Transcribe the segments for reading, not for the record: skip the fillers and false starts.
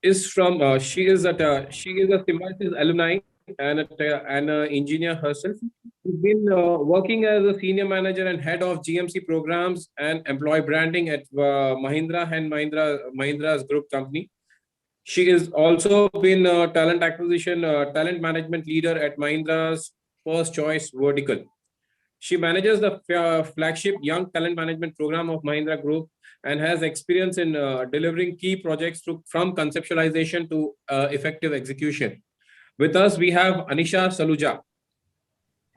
is from she is a Symbiosis alumni and an engineer herself. She's been working as a senior manager and head of GMC programs and employee branding at Mahindra and Mahindra's group company. She is also been talent management leader at Mahindra's first choice vertical. She manages the flagship Young Talent Management Program of Mahindra Group and has experience in delivering key projects from conceptualization to effective execution. With us, we have Anisha Saluja.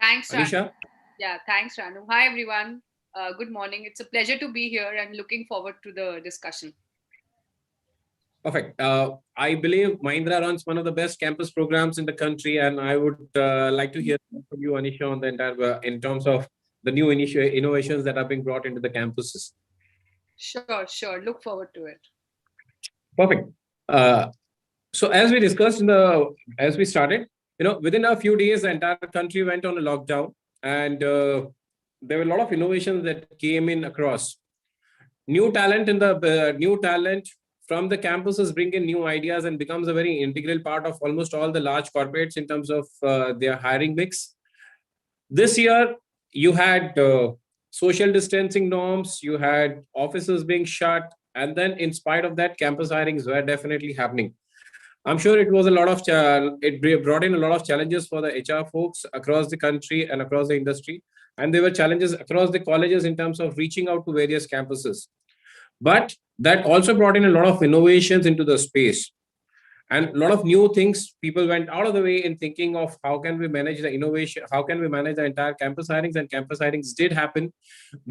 Thanks, Ranu. Anisha, Yeah, thanks, Ranu. Hi, everyone. Good morning. It's a pleasure to be here and looking forward to the discussion. perfect. I believe Mahindra runs one of the best campus programs in the country, and I would like to hear from you, Anisha, on the entire in terms of the new innovations that are being brought into the campuses. Sure, sure. Look forward to it. Perfect. Uh, So as we discussed as we started, within a few days, the entire country went on a lockdown, and there were a lot of innovations that came in across. New talent from the campuses bring in new ideas and becomes a very integral part of almost all the large corporates in terms of their hiring mix. This year, you had social distancing norms, you had offices being shut, and then in spite of that, campus hirings were definitely happening. I'm sure it was a lot of it brought in a lot of challenges for the HR folks across the country and across the industry, and there were challenges across the colleges in terms of reaching out to various campuses. But that also brought in a lot of innovations into the space and a lot of new things. People went out of the way in thinking of how can we manage the innovation, how can we manage the entire campus hirings, and campus hirings did happen.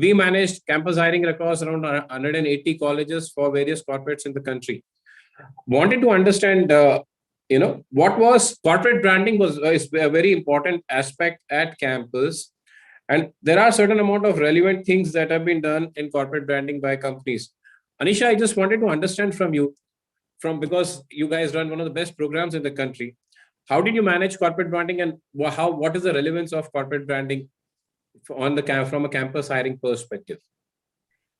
We managed campus hiring across around 180 colleges for various corporates in the country. Wanted to understand what was corporate branding was is a very important aspect at campus, and there are certain amount of relevant things that have been done in corporate branding by companies. Anisha, I just wanted to understand from you, from because you guys run one of the best programs in the country, how did you manage corporate branding, and what is the relevance of corporate branding from a campus hiring perspective?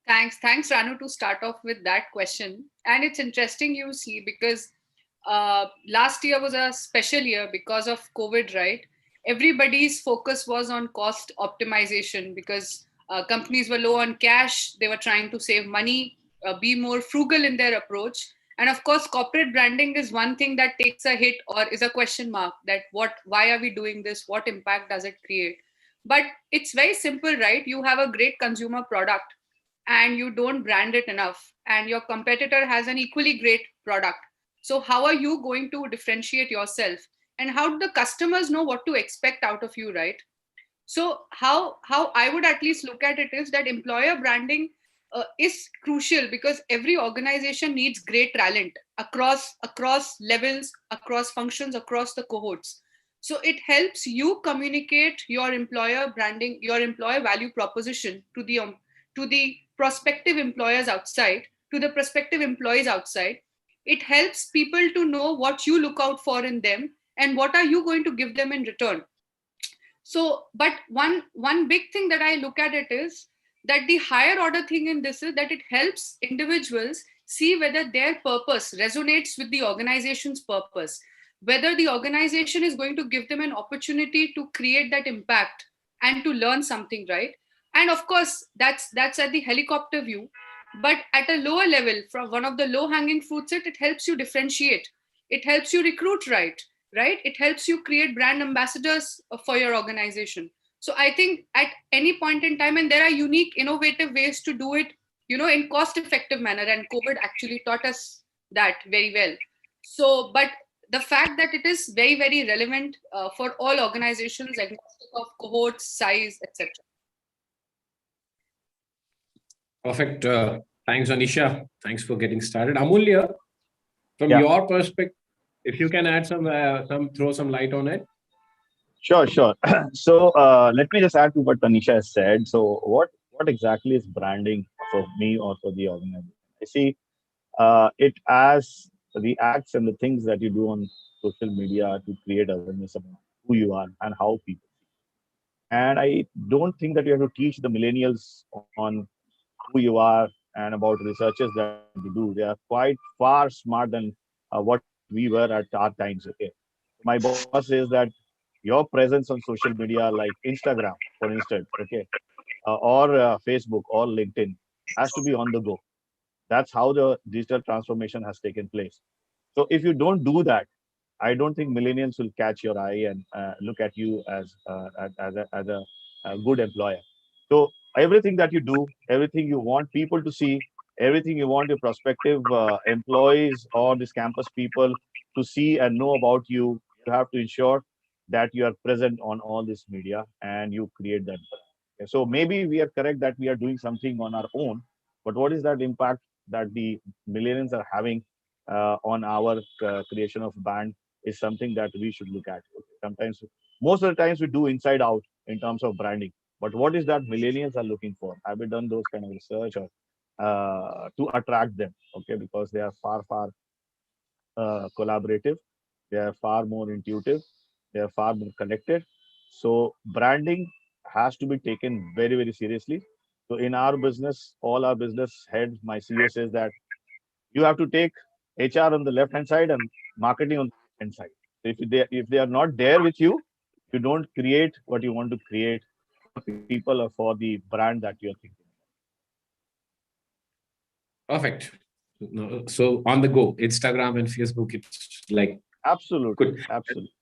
Thanks, Ranu, to start off with that question. And it's interesting you see because last year was a special year because of COVID, right? Everybody's focus was on cost optimization because companies were low on cash. They were trying to save money, be more frugal in their approach. And of course, corporate branding is one thing that takes a hit or is a question mark that why are we doing this? What impact does it create? But it's very simple, right? You have a great consumer product and you don't brand it enough, and your competitor has an equally great product. So how are you going to differentiate yourself, and how do the customers know what to expect out of you, right? So how I would at least look at it is that employer branding is crucial because every organization needs great talent across levels, across functions, across the cohorts. So it helps you communicate your employer branding, your employer value proposition to the prospective employers outside, to the prospective employees outside. It helps people to know what you look out for in them and what are you going to give them in return. So but one big thing that I look at it is that the higher order thing in this is that it helps individuals see whether their purpose resonates with the organization's purpose, whether the organization is going to give them an opportunity to create that impact and to learn something, right? And of course that's at the helicopter view, but at a lower level, from one of the low hanging fruits, it helps you differentiate, it helps you recruit, right, it helps you create brand ambassadors for your organization. So I think at any point in time, and there are unique innovative ways to do it, in cost effective manner, and COVID actually taught us that very well. So but the fact that it is very very relevant for all organizations agnostic of cohorts, size, etc. Perfect. Thanks, Anisha. Thanks for getting started. Amulya, from Yeah, your perspective, if you can add throw some light on it. sure. So let me just add to what Tanisha has said. So what exactly is branding for me or for the organization? I see it as the acts and the things that you do on social media to create awareness about who you are and how people. And I don't think that you have to teach the millennials on who you are and about researches that you do. They are quite far smart than what we were at our times. Okay, my boss says that your presence on social media like Instagram, for instance, okay, or Facebook or LinkedIn has to be on the go. That's how the digital transformation has taken place. So if you don't do that, I don't think millennials will catch your eye and look at you as a good employer. So everything that you do, everything you want people to see, everything you want your prospective employees or this campus people to see and know about you, you have to ensure that you are present on all this media and you create that. Okay, so maybe we are correct that we are doing something on our own, but what is that impact that the millennials are having on our creation of brand is something that we should look at. Okay, sometimes, most of the times, we do inside out in terms of branding. But what is that millennials are looking for? Have we done those kind of research or to attract them? Okay, because they are far collaborative, they are far more intuitive, they are far more connected. So branding has to be taken very seriously. So in our business, all our business heads, my CEO says that you have to take HR on the left hand side and marketing on the right hand side. So if they are not there with you, you don't create what you want to create for people or for the brand that you're thinking. Perfect. No, so on the go, Instagram and Facebook, it's like Absolutely, good. absolutely.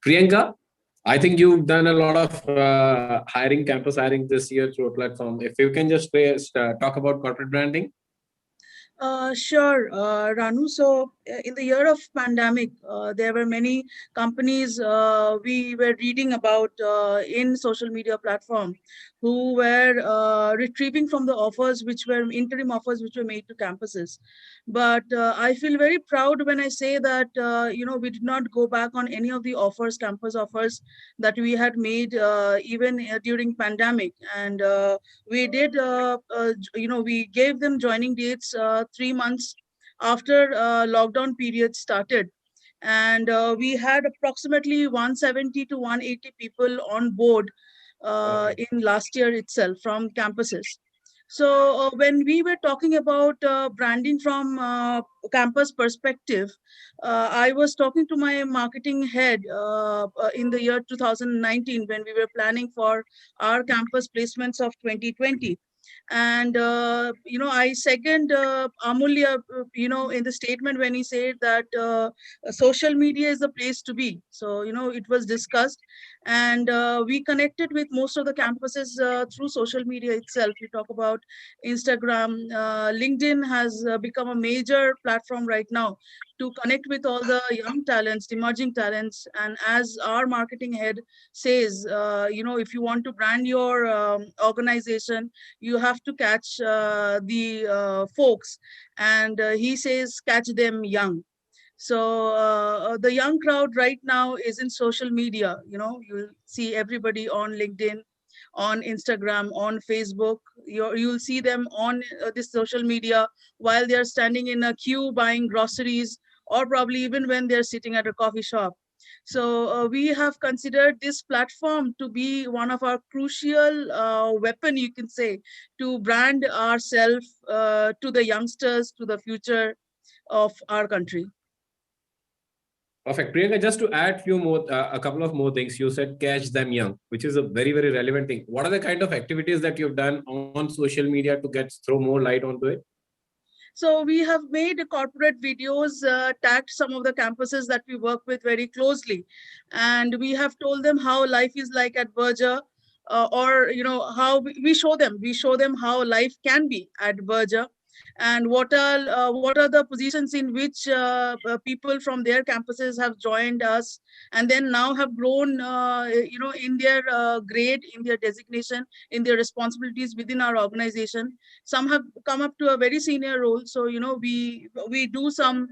Priyanka, I think you've done a lot of hiring, campus hiring this year through a platform. If you can just talk about corporate branding. Sure, Ranu. So, in the year of pandemic, there were many companies we were reading about in social media platform who were retrieving from the offers which were interim offers which were made to campuses. But I feel very proud when I say that we did not go back on any of the offers, campus offers that we had made even during pandemic, and we did we gave them joining dates 3 months after lockdown period started, and we had approximately 170 to 180 people on board in last year itself from campuses. So when we were talking about branding from campus perspective, I was talking to my marketing head in the year 2019 when we were planning for our campus placements of 2020. And I second Amulya, in the statement when he said that social media is the place to be. So it was discussed, and we connected with most of the campuses through social media itself. We talk about Instagram, LinkedIn has become a major platform right now to connect with all the young talents, emerging talents. And as our marketing head says, if you want to brand your organization, you have to catch the folks, and he says catch them young. So the young crowd right now is in social media. You see everybody on LinkedIn, on Instagram, on Facebook. You'll see them on this social media while they're standing in a queue buying groceries, or probably even when they're sitting at a coffee shop. So we have considered this platform to be one of our crucial weapon, you can say, to brand ourselves to the youngsters, to the future of our country. Perfect. Priyanka, just to add a couple of more things. You said catch them young, which is a very relevant thing. What are the kind of activities that you've done on social media to throw more light onto it? So we have made corporate videos, tagged some of the campuses that we work with very closely, and we have told them how life is like at Berger, or how we show them how life can be at Berger, and what are the positions in which people from their campuses have joined us, and then now have grown, in their grade, in their designation, in their responsibilities within our organization. Some have come up to a very senior role. So we do some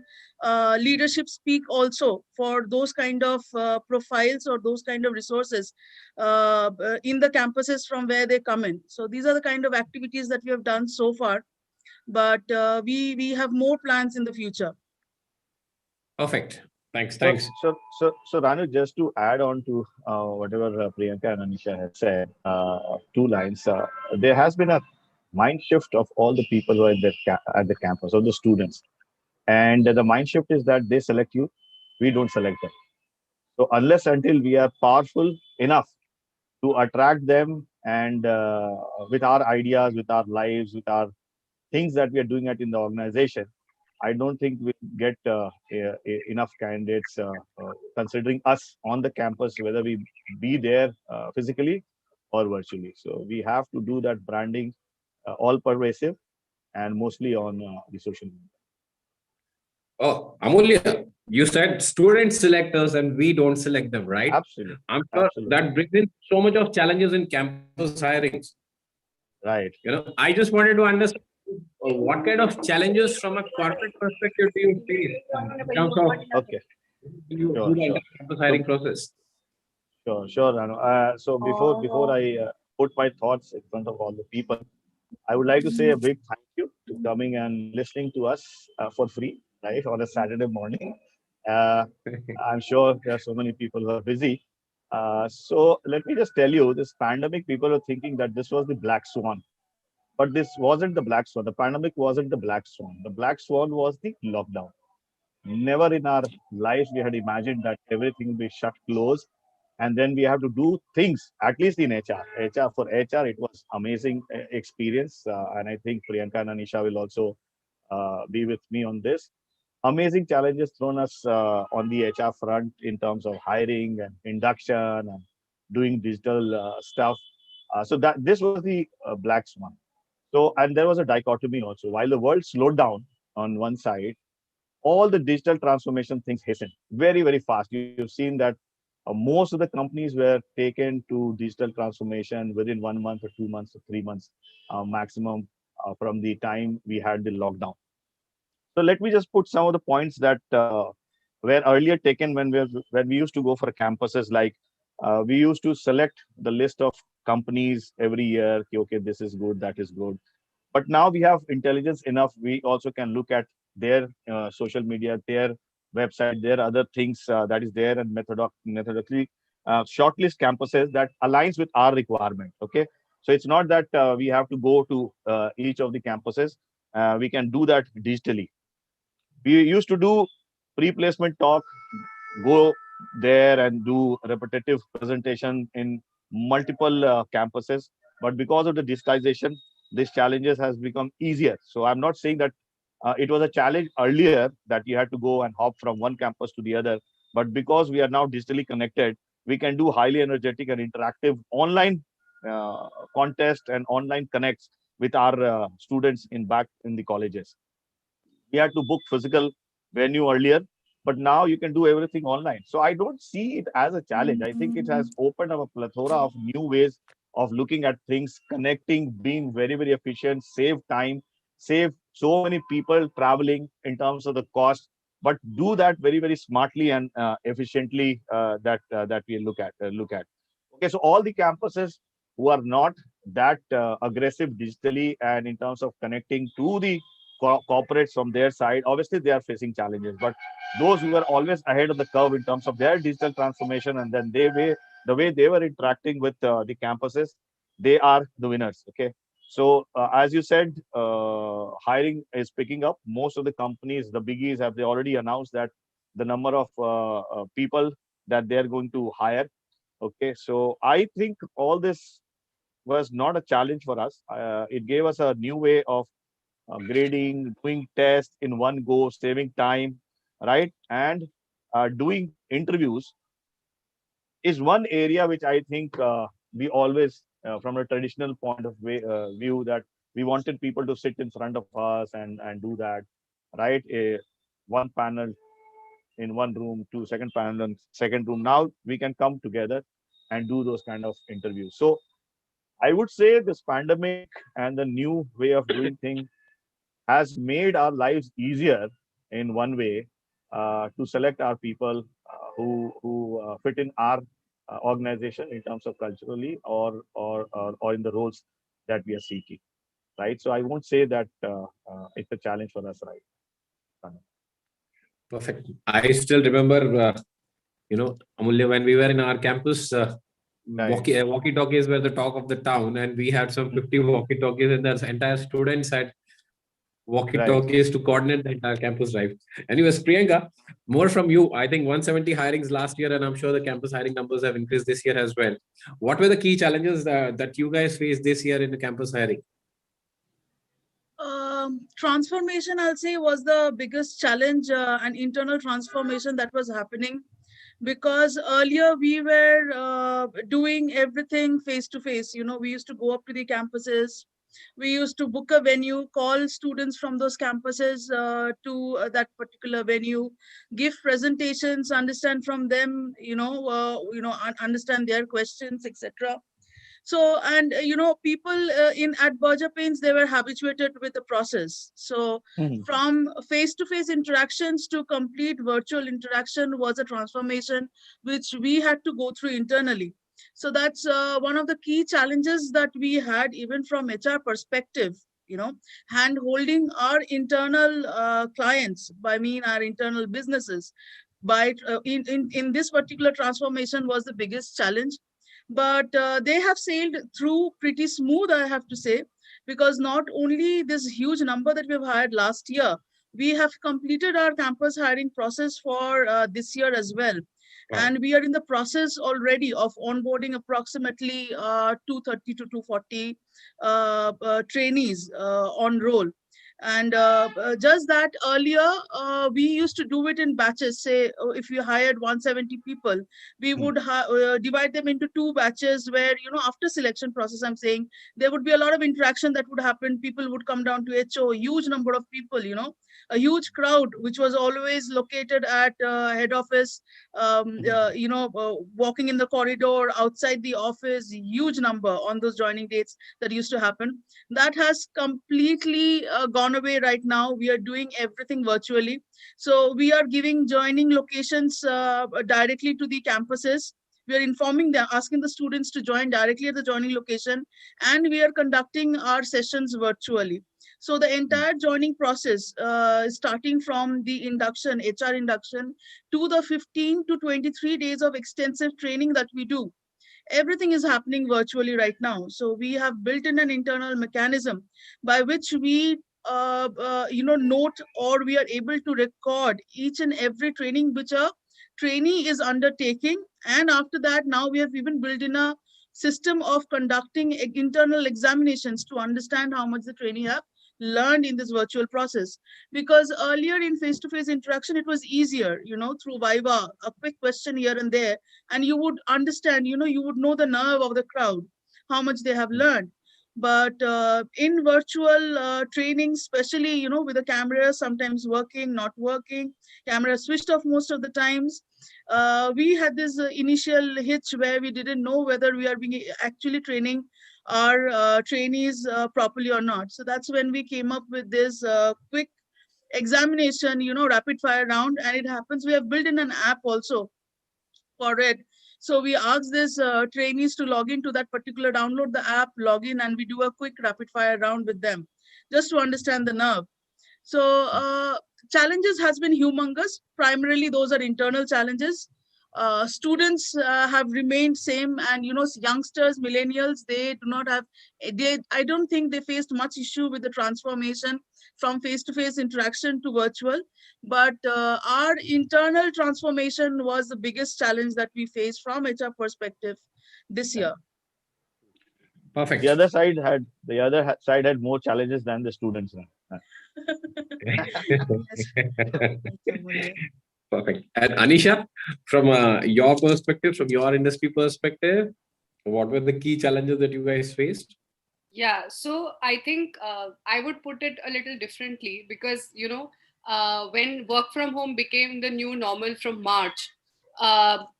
leadership speak also for those kind of profiles or those kind of resources in the campuses from where they come in. So these are the kind of activities that we have done so far, but we have more plans in the future. Perfect. Thanks. So, Thanks. Ranu, just to add on to whatever Priyanka and Anisha has said, two lines. There has been a mind shift of all the people who are at the campus, of the students. And the mind shift is that they select you, we don't select them. So unless until we are powerful enough to attract them, and with our ideas, with our lives, with our things that we are doing in the organization, I don't think we get enough candidates considering us on the campus, whether we be there physically or virtually. So we have to do that branding all pervasive and mostly on the social media. Oh, Amulya, you said students select us and we don't select them, right? Absolutely. I'm sure Absolutely. that brings in so much of challenges in campus hirings. Right. I just wanted to understand what kind of challenges from a corporate perspective do you face in terms of Okay. you Sure. do the Sure. entire campus So hiring process? sure, Ranu. So before I put my thoughts in front of all the people, I would like to say a big thank you to coming and listening to us for free, right, on a Saturday morning. Uh, I'm sure there are so many people who are busy. So let me just tell you, this pandemic, people were thinking that this was the black swan, but this wasn't the black swan. The pandemic wasn't the black swan. The black swan was the lockdown. Never in our lives we had imagined that everything will be shut close, and then we have to do things. At least in HR, for HR, it was amazing experience, and I think Priyanka and Anisha will also be with me on this. Amazing challenges thrown us on the HR front in terms of hiring and induction and doing digital stuff. So that this was the black swan. So, and there was a dichotomy also. While the world slowed down on one side, all the digital transformation things hastened very, very fast. You've seen that most of the companies were taken to digital transformation within 1 month or 2 months or 3 months maximum from the time we had the lockdown. So let me just put some of the points that were earlier taken when we used to go for campuses. Like we used to select the list of companies every year. Okay, this is good, that is good. But now we have intelligence enough. We also can look at their social media, their website, their other things that is there, and methodically shortlist campuses that aligns with our requirement. Okay, so it's not that we have to go to each of the campuses. We can do that digitally. We used to do pre-placement talk, go there and do repetitive presentation in multiple campuses. But because of the digitization, these challenges has become easier. So I'm not saying that it was a challenge earlier that you had to go and hop from one campus to the other. But because we are now digitally connected, we can do highly energetic and interactive online contests and online connects with our students in back in the colleges. We had to book physical venue earlier, but now you can do everything online. So I don't see it as a challenge. I think it has opened up a plethora of new ways of looking at things, connecting, being very, very efficient, save time, save so many people traveling in terms of the cost, but do that very, very smartly and efficiently. That we look at. Okay, so all the campuses who are not that aggressive digitally and in terms of connecting to the corporates from their side, obviously they are facing challenges. But those who are always ahead of the curve in terms of their digital transformation, and then the way they were interacting with the campuses, they are the winners. Okay. So as you said, hiring is picking up. Most of the companies, the biggies, have they already announced that the number of people that they are going to hire. Okay. So I think all this was not a challenge for us. It gave us a new way of grading, doing tests in one go, saving time, right? And doing interviews is one area which I think we always, from a traditional point of view, that we wanted people to sit in front of us and do that, right? One panel in one room, two second panel in second room. Now we can come together and do those kind of interviews. So I would say this pandemic and the new way of doing things has made our lives easier in one way to select our people who fit in our organization in terms of culturally or in the roles that we are seeking, right? So I won't say that it's a challenge for us, right? Perfect. I still remember, Amulya, when we were in our campus, Right. walkie-talkies were the talk of the town, and we had some 50 walkie-talkies, and the entire students had walkie-talkies to coordinate the entire campus drive. Anyways, Priyanka, more from you. I think 170 hirings last year, and I'm sure the campus hiring numbers have increased this year as well. What were the key challenges that you guys faced this year in the campus hiring? Transformation, I'll say, was the biggest challenge, and internal transformation that was happening, because earlier we were doing everything face to face. We used to go up to the campuses, we used to book a venue, call students from those campuses to that particular venue, give presentations, understand from them, understand their questions, etc. So, and people in at Berger Paints, they were habituated with the process. So from face-to-face interactions to complete virtual interaction was a transformation which we had to go through internally. So that's one of the key challenges that we had, even from HR perspective, hand holding our internal clients, by mean our internal businesses, by in this particular transformation was the biggest challenge. But they have sailed through pretty smooth, I have to say, because not only this huge number that we've hired last year, we have completed our campus hiring process for this year as well. Wow. And we are in the process already of onboarding approximately 230 to 240 trainees on roll. And just that earlier, we used to do it in batches. Say, if you hired 170 people, we would divide them into 2 batches where, after selection process, I'm saying, there would be a lot of interaction that would happen. People would come down to HO, huge number of people, a huge crowd, which was always located at head office, walking in the corridor, outside the office, huge number on those joining dates that used to happen. That has completely gone away right now. We are doing everything virtually. So we are giving joining locations directly to the campuses. We are informing them, asking the students to join directly at the joining location, and we are conducting our sessions virtually. So the entire joining process, starting from the induction, HR induction, to the 15 to 23 days of extensive training that we do, everything is happening virtually right now. So we have built in an internal mechanism by which we note, or we are able to record each and every training which a trainee is undertaking. And after that, now we have even built in a system of conducting internal examinations to understand how much the trainee have learned in this virtual process. Because earlier in face-to-face interaction, it was easier, through Viva, a quick question here and there, and you would understand, you would know the nerve of the crowd, how much they have learned. But in virtual training, especially, with the camera sometimes working, not working, camera switched off most of the times, we had this initial hitch where we didn't know whether we are being actually training our trainees properly or not. So that's when we came up with this quick examination, rapid fire round. And it happens, we have built in an app also for it. So we ask this trainees to log into that particular, download the app, log in, and we do a quick rapid fire round with them just to understand the nerve. So challenges has been humongous. Primarily, those are internal challenges. Students have remained same, and youngsters, millennials, they do not have, I don't think they faced much issue with the transformation from face-to-face interaction to virtual. But our internal transformation was the biggest challenge that we faced from HR perspective this year. Perfect. The other side had more challenges than the students. Perfect. And Anisha, from your perspective, from your industry perspective, what were the key challenges that you guys faced? Yeah, so I think I would put it a little differently, because, when work from home became the new normal from March,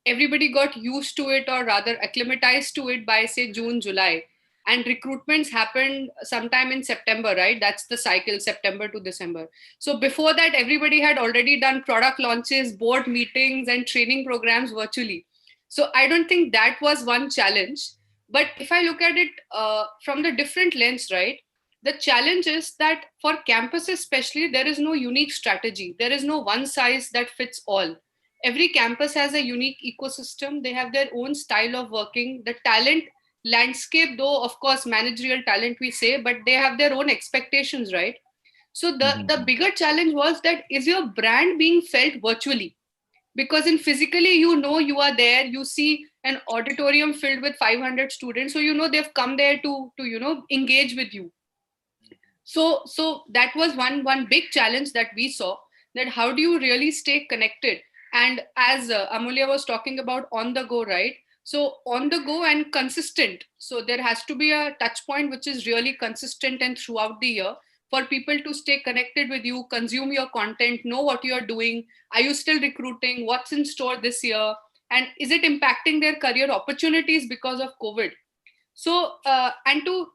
everybody got used to it, or rather acclimatized to it by, say, June, July. And recruitments happened sometime in September, right? That's the cycle, September to December. So before that, everybody had already done product launches, board meetings, and training programs virtually. So I don't think that was one challenge. But if I look at it from the different lens, right, the challenge is that for campuses especially, there is no unique strategy. There is no one size that fits all. Every campus has a unique ecosystem. They have their own style of working. The talent landscape, though, of course, managerial talent we say, but they have their own expectations, right? So the bigger challenge was that, is your brand being felt virtually? Because in physically, you are there, you see an auditorium filled with 500 students, so they've come there to engage with you. So that was one big challenge that we saw, that how do you really stay connected. And as Amulya was talking about, on the go, right? So on the go and consistent, so there has to be a touch point which is really consistent and throughout the year, for people to stay connected with you, consume your content, know what you are doing, are you still recruiting, what's in store this year, and is it impacting their career opportunities because of COVID. So and to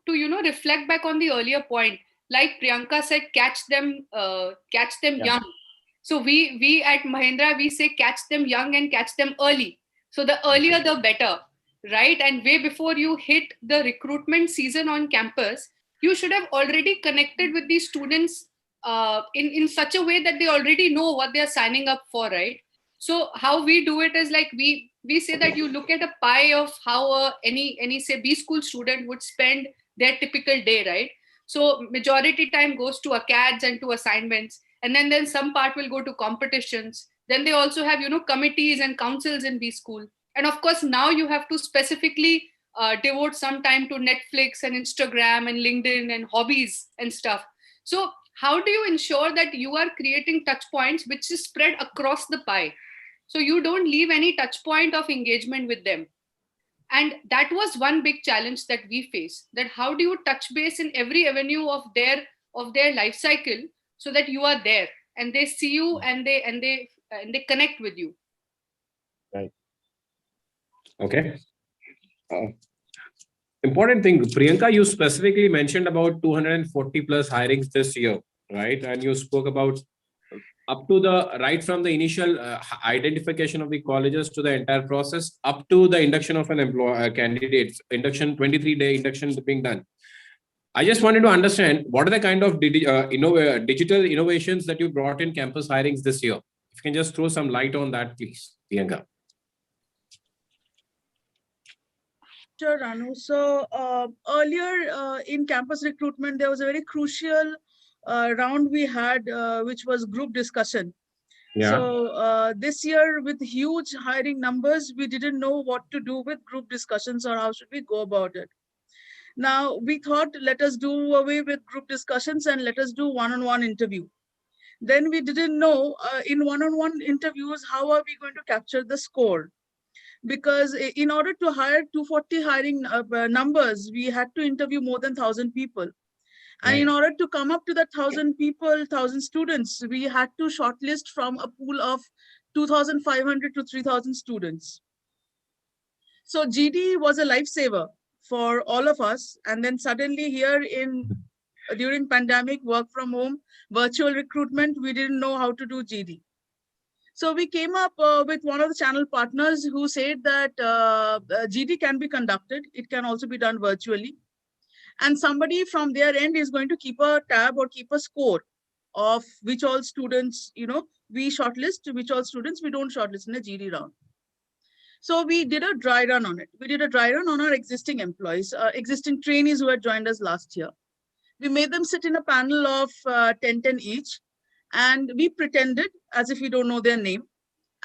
reflect back on the earlier point, like Priyanka said, catch them young. So we at Mahindra, we say catch them young and catch them early. So the earlier the better, right? And way before you hit the recruitment season on campus, you should have already connected with these students in such a way that they already know what they are signing up for, right? So how we do it is like, we say that you look at a pie of how any say B school student would spend their typical day, right? So majority time goes to acads and to assignments, and then some part will go to competitions. Then they also have committees and councils in B school, and of course now you have to specifically devote some time to Netflix and Instagram and LinkedIn and hobbies and stuff. So how do you ensure that you are creating touch points which is spread across the pie, so you don't leave any touch point of engagement with them? And that was one big challenge that we face, that how do you touch base in every avenue of their life cycle, so that you are there and they see you and they connect with you. Right. Okay. Important thing, Priyanka, you specifically mentioned about 240 plus hirings this year, right? And you spoke about up to the right from the initial identification of the colleges to the entire process, up to the induction of an employee candidate, induction 23-day induction being done. I just wanted to understand what are the kind of digital innovations that you brought in campus hirings this year. If you can just throw some light on that, please, Priyanka. Sure, Ranu. So earlier in campus recruitment, there was a very crucial round we had, which was group discussion. Yeah. So this year, with huge hiring numbers, we didn't know what to do with group discussions or how should we go about it. Now, we thought, let us do away with group discussions and let us do one-on-one interview. Then we didn't know in one-on-one interviews, how are we going to capture the score? Because in order to hire 240 hiring numbers, we had to interview more than 1,000 people. And Right. in order to come up to that 1,000 people, 1,000 students, we had to shortlist from a pool of 2,500 to 3,000 students. So GD was a lifesaver for all of us. And then suddenly here during pandemic, work from home, virtual recruitment, we didn't know how to do GD. So we came up with one of the channel partners who said that GD can be conducted. It can also be done virtually. And somebody from their end is going to keep a tab or keep a score of which all students, we shortlist, which all students we don't shortlist in a GD round. So we did a dry run on it. We did a dry run on our existing employees, existing trainees who had joined us last year. We made them sit in a panel of 10 each, and we pretended as if we don't know their name.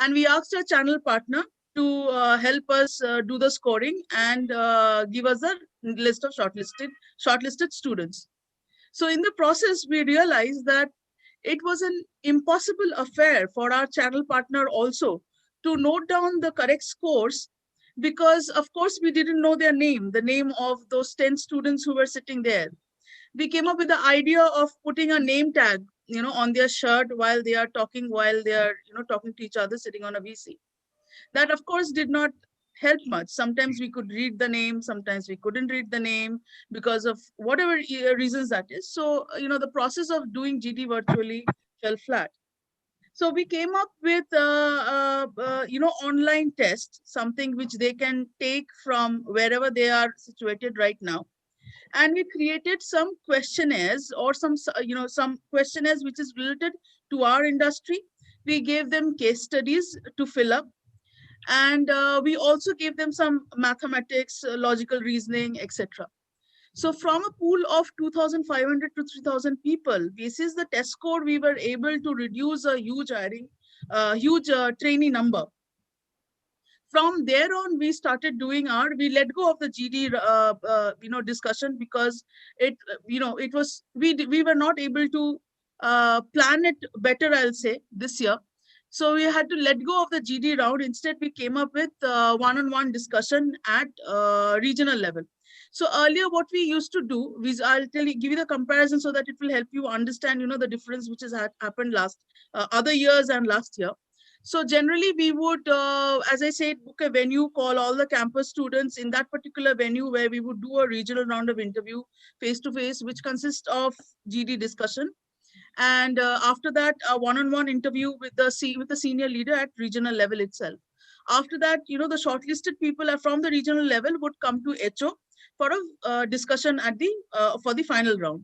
And we asked our channel partner to help us do the scoring and give us a list of shortlisted students. So in the process, we realized that it was an impossible affair for our channel partner also to note down the correct scores, because of course we didn't know their name, the name of those 10 students who were sitting there. We came up with the idea of putting a name tag, on their shirt while they are talking to each other sitting on a VC. That of course did not help much. Sometimes we could read the name, sometimes we couldn't read the name because of whatever reasons that is. So, the process of doing GD virtually fell flat. So we came up with, online tests, something which they can take from wherever they are situated right now. And we created some questionnaires or some questionnaires which is related to our industry. We gave them case studies to fill up. And we also gave them some mathematics, logical reasoning, etc. So from a pool of 2,500 to 3,000 people, basis the test score, we were able to reduce a huge hiring, huge trainee number. From there on, we started doing we let go of the GD, discussion, because it was, we were not able to plan it better, I'll say, this year. So we had to let go of the GD round. Instead, we came up with one-on-one discussion at regional level. So earlier, what we used to do, I'll give you the comparison so that it will help you understand, the difference which has happened last other years and last year. So generally, we would, as I said, book a venue, call all the campus students in that particular venue, where we would do a regional round of interview face-to-face, which consists of GD discussion. And after that, a one-on-one interview with the senior leader at regional level itself. After that, the shortlisted people are from the regional level would come to HO for a discussion at for the final round.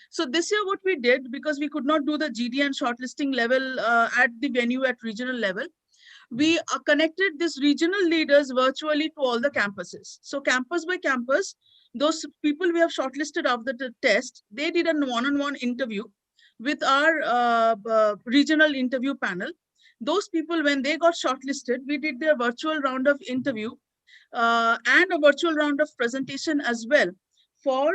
So this year, what we did, because we could not do the GD and shortlisting level at the venue at regional level, we connected these regional leaders virtually to all the campuses. So campus by campus, those people we have shortlisted after the test, they did a one-on-one interview with our regional interview panel. Those people, when they got shortlisted, we did their virtual round of interview and a virtual round of presentation as well for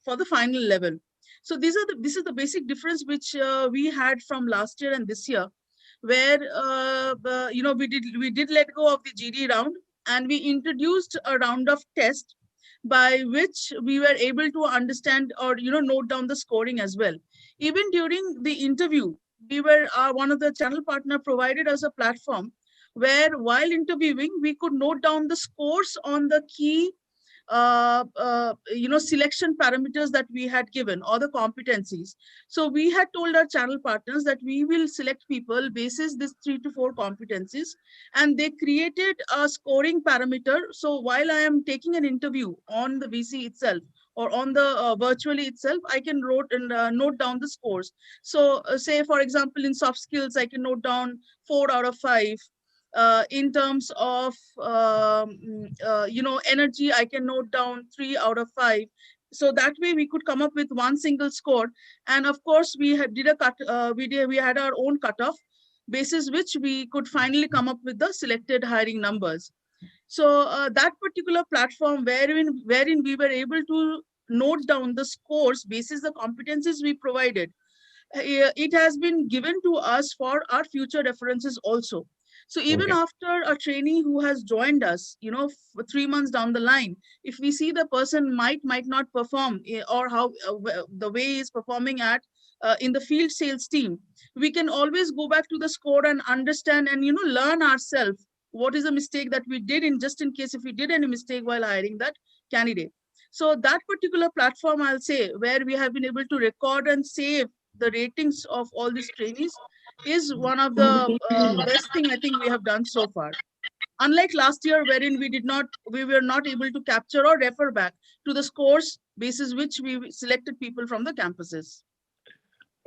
the final level. So this is the basic difference which we had from last year and this year, where we did let go of the GD round, and we introduced a round of test by which we were able to understand or note down the scoring as well. Even during the interview, we were one of the channel partner provided us a platform where, while interviewing, we could note down the scores on the key selection parameters that we had given, or the competencies. So we had told our channel partners that we will select people basis this 3 to 4 competencies, and they created a scoring parameter. So while I am taking an interview on the VC itself or on the virtually itself, I can note down the scores. So say, for example, in soft skills, I can note down 4 out of 5. In terms of energy, I can note down 3 out of 5. So that way we could come up with one single score. And of course, we had we had our own cutoff basis which we could finally come up with the selected hiring numbers. So that particular platform wherein we were able to note down the scores basis the competencies we provided, it has been given to us for our future references also. So even after a trainee who has joined us, for 3 months down the line, if we see the person might not perform, or how the way he is performing at in the field sales team, we can always go back to the score and understand and learn ourselves what is the mistake that we did, just in case if we did any mistake while hiring that candidate. So that particular platform, I'll say, where we have been able to record and save the ratings of all these trainees, is one of the best thing I think we have done so far. Unlike last year, wherein we were not able to capture or refer back to the scores basis which we selected people from the campuses.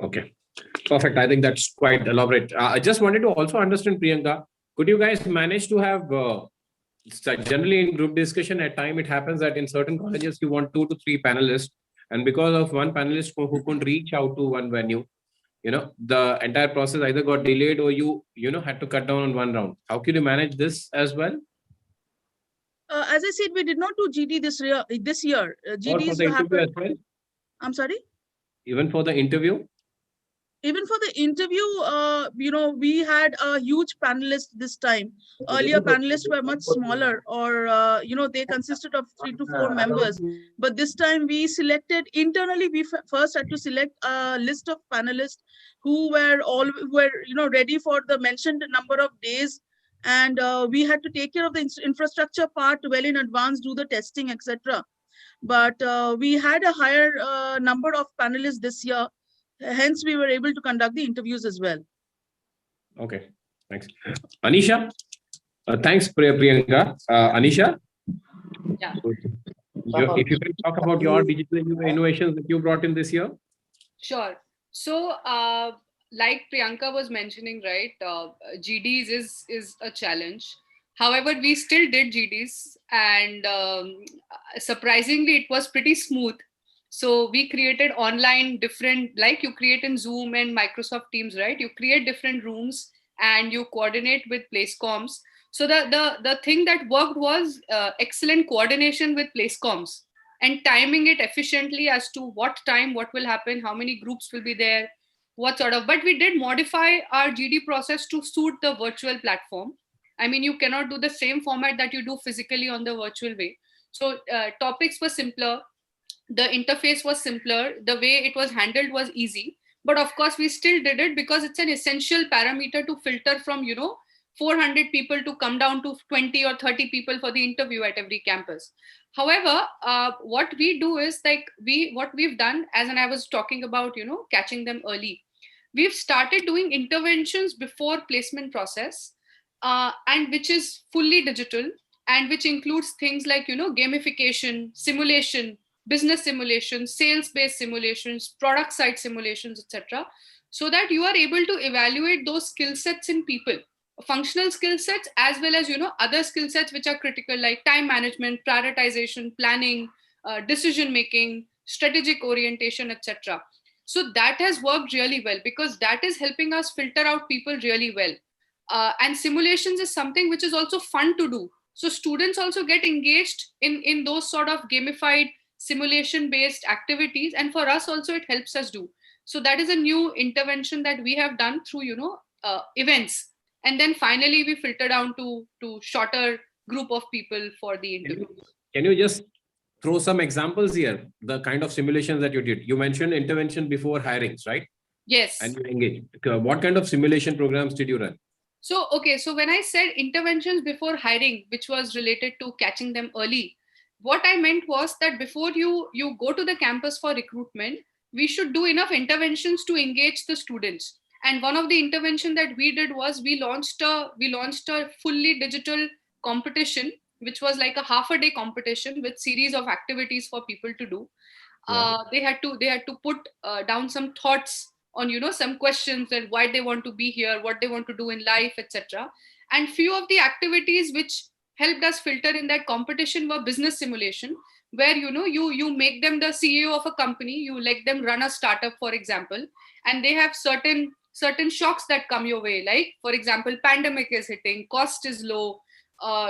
Okay, perfect. I think that's quite elaborate. I just wanted to also understand, Priyanka, could you guys manage to have generally in group discussion, at time it happens that in certain colleges you want 2 to 3 panelists, and because of one panelist who couldn't reach out to one venue, the entire process either got delayed or you had to cut down on one round. How could you manage this as well? As I said, we did not do GD this year. GDs happened as well? I'm sorry? Even for the interview? Even for the interview, we had a huge panelist this time. Earlier panelists were much smaller, or they consisted of 3 to 4 members. But this time we selected internally. We first had to select a list of panelists who were ready for the mentioned number of days, and we had to take care of the infrastructure part well in advance, do the testing, etc. But we had a higher number of panelists this year. Hence, we were able to conduct the interviews as well. Okay, thanks. Anisha? Thanks, Priyanka. Anisha? Yeah. If you can talk about your digital innovations that you brought in this year. Sure. So, like Priyanka was mentioning, right, GDs is a challenge. However, we still did GDs, and surprisingly, it was pretty smooth. So we created online different, like you create in Zoom and Microsoft Teams, right? You create different rooms and you coordinate with placecoms. So the thing that worked was excellent coordination with placecoms and timing it efficiently as to what time, what will happen, how many groups will be there, what sort of. But we did modify our GD process to suit the virtual platform. I mean, you cannot do the same format that you do physically on the virtual way. So topics were simpler, the interface was simpler, the way it was handled was easy. But of course, we still did it because it's an essential parameter to filter from 400 people to come down to 20 or 30 people for the interview at every campus. However, what we do is like what we've done, as and I was talking about, catching them early. We've started doing interventions before placement process, and which is fully digital, and which includes things like gamification, simulation, business simulations, sales based simulations, product side simulations, etc., so that you are able to evaluate those skill sets in people, functional skill sets, as well as other skill sets which are critical, like time management, prioritization, planning, decision making, strategic orientation, etc. So that has worked really well because that is helping us filter out people really well. And simulations is something which is also fun to do, so students also get engaged in those sort of gamified simulation based activities, and for us also it helps us do. So that is a new intervention that we have done through events, and then finally we filter down to shorter group of people for the interview. Can you just throw some examples here, the kind of simulations that you did? You mentioned intervention before hirings, right? Yes. And you engage. What kind of simulation programs did you run? So, okay, so when I said interventions before hiring, which was related to catching them early, what I meant was that before you go to the campus for recruitment, we should do enough interventions to engage the students. And one of the intervention that we did was we launched a fully digital competition, which was like a half a day competition with series of activities for people to do. They had to put down some thoughts on some questions and why they want to be here, what they want to do in life, etc. And few of the activities which helped us filter in that competition were business simulation, where you make them the CEO of a company, you let them run a startup, for example, and they have certain shocks that come your way, like for example pandemic is hitting, cost is low,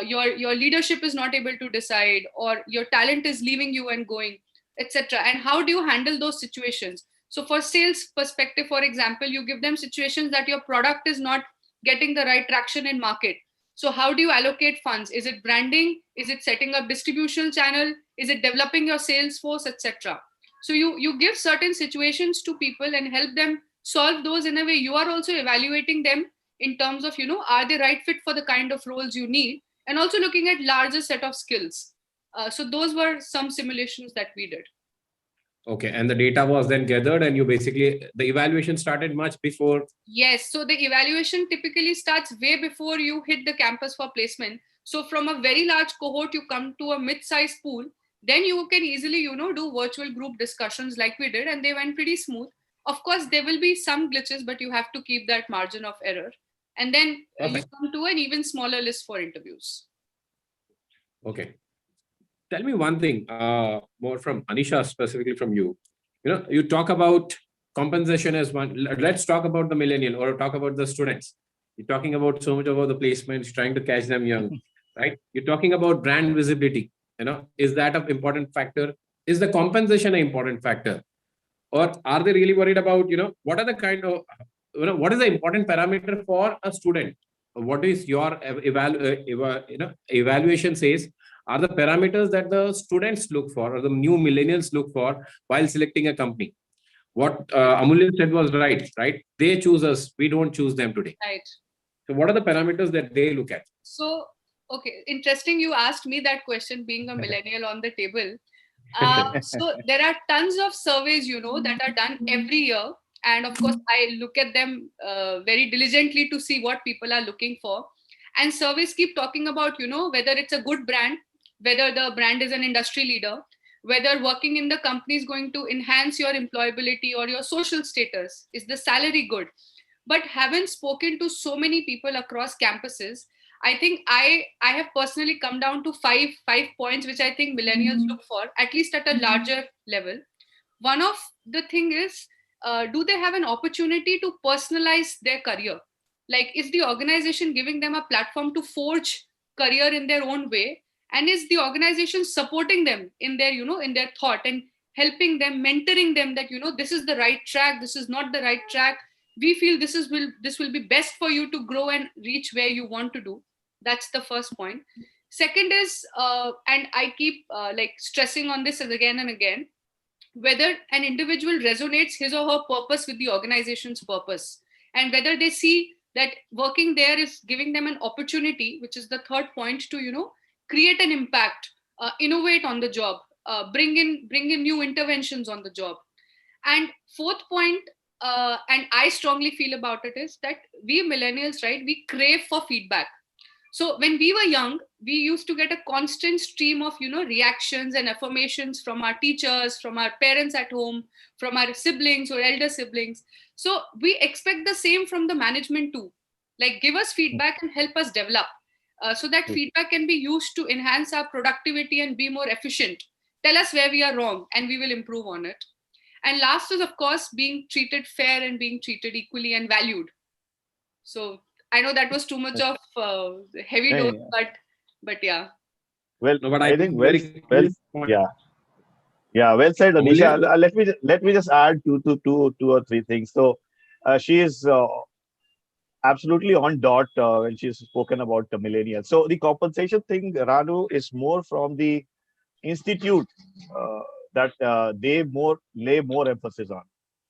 your leadership is not able to decide, or your talent is leaving you and going, etc. And how do you handle those situations? So for sales perspective, for example, you give them situations that your product is not getting the right traction in market. So how do you allocate funds? Is it branding? Is it setting up distribution channel? Is it developing your sales force, etc.? So you give certain situations to people and help them solve those. In a way, you are also evaluating them in terms of, are they right fit for the kind of roles you need, and also looking at larger set of skills. So those were some simulations that we did. Okay, and the data was then gathered, and the evaluation started much before. Yes, so the evaluation typically starts way before you hit the campus for placement. So from a very large cohort, you come to a mid-sized pool, then you can easily, do virtual group discussions like we did, and they went pretty smooth. Of course, there will be some glitches, but you have to keep that margin of error. And then you come to an even smaller list for interviews. Okay. Tell me one thing, more from Anisha, specifically from you. You talk about compensation as one. Let's talk about the millennial, or talk about the students. You're talking about so much about the placements, trying to catch them young, right? You're talking about brand visibility. Is that an important factor? Is the compensation an important factor? Or are they really worried about, what are the kind of, what is the important parameter for a student? What is your evaluation says are the parameters that the students look for, or the new millennials look for while selecting a company? What Amulya said was right? They choose us. We don't choose them today. Right. So what are the parameters that they look at? So, okay, interesting. You asked me that question, being a millennial on the table. So there are tons of surveys, that are done every year. And of course, I look at them very diligently to see what people are looking for. And surveys keep talking about, whether it's a good brand, whether the brand is an industry leader, whether working in the company is going to enhance your employability or your social status. Is the salary good? But having spoken to so many people across campuses, I think I have personally come down to five points which I think millennials look for, at least at a larger level. One of the thing is, do they have an opportunity to personalize their career? Like, is the organization giving them a platform to forge career in their own way, and is the organization supporting them in their, in their thought, and helping them, mentoring them that, this is the right track, this is not the right track, we feel this will be best for you to grow and reach where you want to do. That's the first point. Second is, and I keep like stressing on this again and again, whether an individual resonates his or her purpose with the organization's purpose, and whether they see that working there is giving them an opportunity, which is the third point, to create an impact, innovate on the job, bring in new interventions on the job. And fourth point, and I strongly feel about it, is that we millennials, right, we crave for feedback. So when we were young, we used to get a constant stream of, reactions and affirmations from our teachers, from our parents at home, from our siblings or elder siblings. So we expect the same from the management too. Like, give us feedback and help us develop, so that feedback can be used to enhance our productivity and be more efficient. Tell us where we are wrong and we will improve on it. And last is, of course, being treated fair and being treated equally and valued. So I know that was too much of heavy dose, but yeah. Well, No, but I think well, very well, yeah, yeah, well said, Anisha. Amulya? Let me just add two or three things. So, she is absolutely on dot when she's spoken about the millennials. So the compensation thing, Ranu, is more from the institute uh, that they more lay more emphasis on,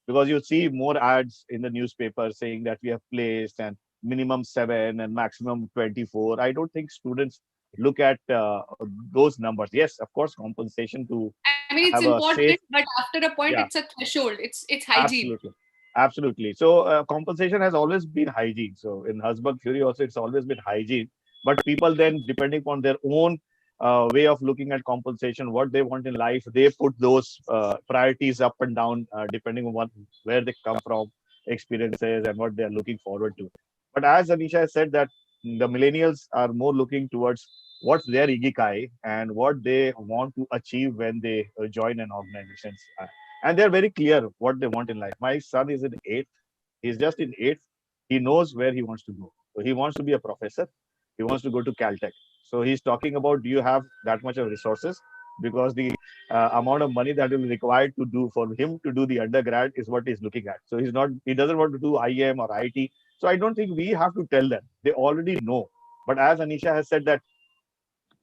because you see more ads in the newspaper saying that we have placed and minimum 7 and maximum 24. I don't think students look at those numbers. Yes, of course, compensation to I mean, it's have a important, safe. but after a point, Yeah, it's a threshold. It's hygiene. absolutely. Absolutely. So compensation has always been hygiene. So in husband theory also, it's always been hygiene. But people then, depending on their own way of looking at compensation, what they want in life, they put those priorities up and down depending on where they come from, experiences, and what they are looking forward to. But as Anisha has said, that the millennials are more looking towards what's their ikigai and what they want to achieve when they join an organization, and they're very clear what they want in life. My son is in eighth. He's just in eighth. He knows where he wants to go. So he wants to be a professor. He wants to go to Caltech. So he's talking about, do you have that much of resources? Because the amount of money that will be required to do for him to do the undergrad is what he's looking at. So he doesn't want to do IM or IT. So I don't think we have to tell them. They already know. But as Anisha has said, that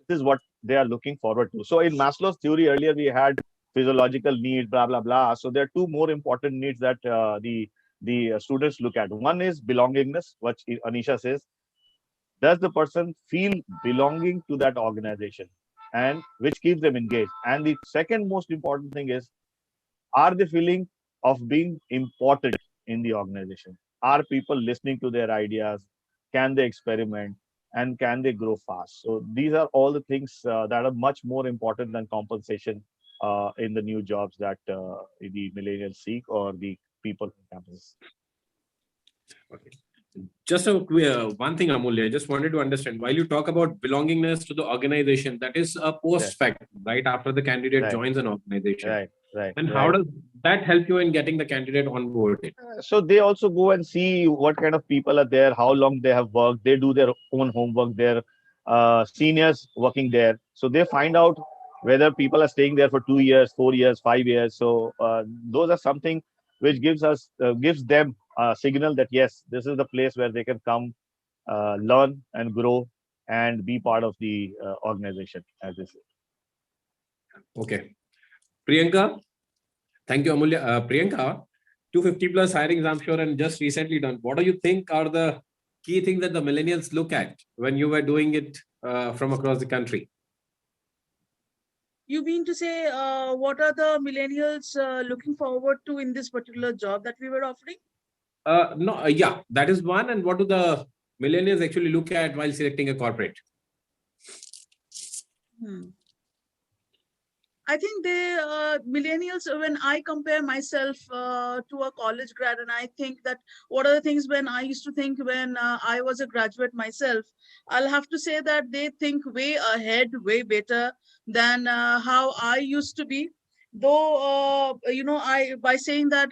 this is what they are looking forward to. So in Maslow's theory earlier, we had physiological needs, blah blah blah. So there are two more important needs that the students look at. One is belongingness, which Anisha says. Does the person feel belonging to that organization, and which keeps them engaged? And the second most important thing is, are they feeling of being important in the organization? Are people listening to their ideas? Can they experiment? And can they grow fast? So these are all the things that are much more important than compensation in the new jobs that the millennials seek, or the people on campuses. Okay. Just one thing, Amulya, I just wanted to understand. While you talk about belongingness to the organization, that is a post fact, right after the candidate Right. joins an organization. Right. And how does that help you in getting the candidate onboarded? So they also go and see what kind of people are there, how long they have worked. They do their own homework. Their seniors working there, so they find out whether people are staying there for 2 years, 4 years, 5 years. So those are something which gives them a signal that yes, this is the place where they can come, learn and grow and be part of the organization, as they say. Okay. Priyanka, thank you, Amulya. Priyanka, 250 plus hirings, I'm sure, and just recently done. What do you think are the key things that the millennials look at when you were doing it from across the country? You mean to say what are the millennials looking forward to in this particular job that we were offering? No, yeah, that is one. And what do the millennials actually look at while selecting a corporate? I think they millennials. When I compare myself to a college grad, and I think that what are the things when I used to think when I was a graduate myself, I'll have to say that they think way ahead, way better than how I used to be. Though I by saying that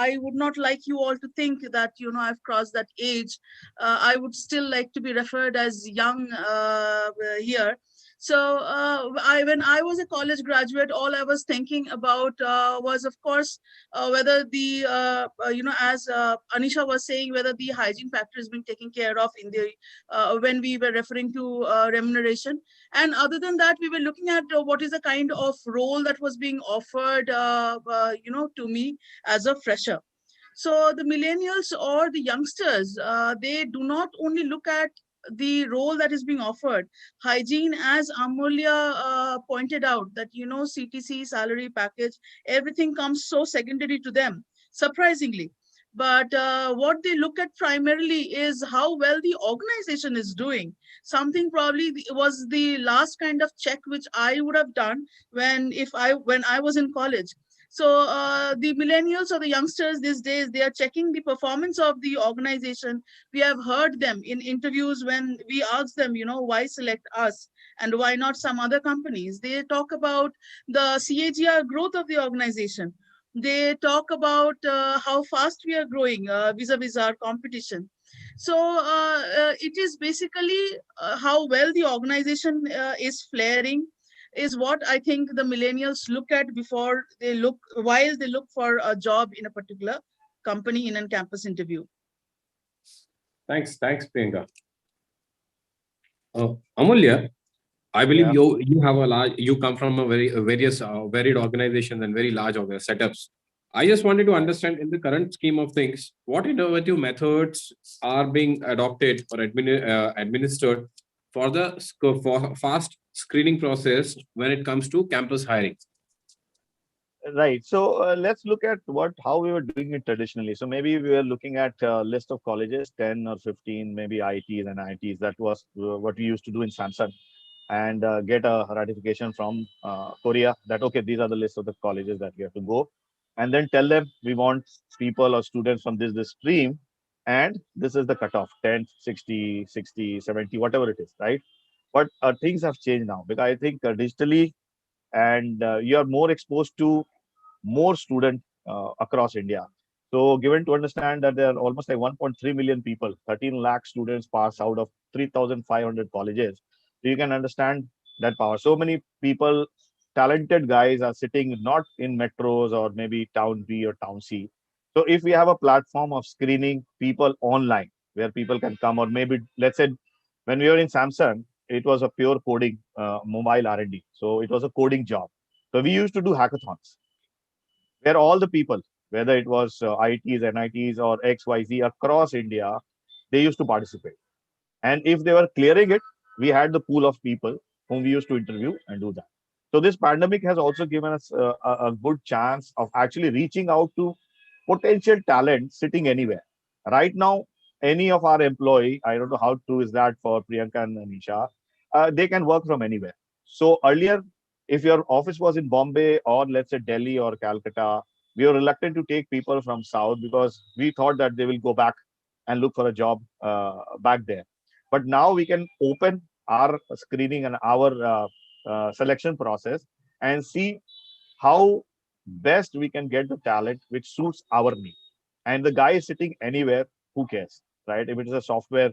I would not like you all to think that I've crossed that age. I would still like to be referred as young here. So when I was a college graduate, all I was thinking about was, of course, whether the as Anisha was saying, whether the hygiene factor is being taken care of in the when we were referring to remuneration. And other than that, we were looking at what is the kind of role that was being offered, to me as a fresher. So the millennials or the youngsters, they do not only look at the role that is being offered. Hygiene, as Amulya pointed out, that CTC, salary package, everything comes so secondary to them, surprisingly. But what they look at primarily is how well the organization is doing. Something probably was the last kind of check which I would have done when I was in college. So the millennials or the youngsters these days, they are checking the performance of the organization. We have heard them in interviews when we ask them, why select us and why not some other companies. They talk about the CAGR growth of the organization. They talk about how fast we are growing vis-a-vis our competition. So it is basically how well the organization is flaring is what I think the millennials look at while they look for a job in a particular company in a campus interview. Thanks, Priyanka. Amulya, I believe Yeah. you have you come from various varied organizations and very large setups. I just wanted to understand in the current scheme of things, what innovative methods are being adopted or administered for the for fast screening process when it comes to campus hiring. Right. So let's look at how we were doing it traditionally. So maybe we were looking at a list of colleges, 10 or 15, maybe ITs and ITs. That was what we used to do in Samsung, and get a ratification from Korea that, okay, these are the list of the colleges that we have to go, and then tell them we want people or students from this stream, and this is the cutoff, 10, 60, 60, 70, whatever it is, right? But things have changed now because I think digitally, and you are more exposed to more students across India. So given to understand that there are almost like 1.3 million people, 13 lakh students pass out of 3,500 colleges. So you can understand that power. So many people, talented guys are sitting not in metros or maybe town B or town C. So if we have a platform of screening people online where people can come, or maybe let's say when we were in Samsung, it was a pure coding mobile R&D. So it was a coding job. So we used to do hackathons where all the people, whether it was ITs, NITs, or XYZ across India, they used to participate. And if they were clearing it, we had the pool of people whom we used to interview and do that. So this pandemic has also given us a good chance of actually reaching out to potential talent sitting anywhere. Right now, any of our employee, I don't know how true is that for Priyanka and Anisha, they can work from anywhere. So earlier, if your office was in Bombay or let's say Delhi or Calcutta, we were reluctant to take people from South because we thought that they will go back and look for a job back there. But now we can open our screening and our selection process and see how best we can get the talent which suits our need. And the guy is sitting anywhere, who cares, right? If it is a software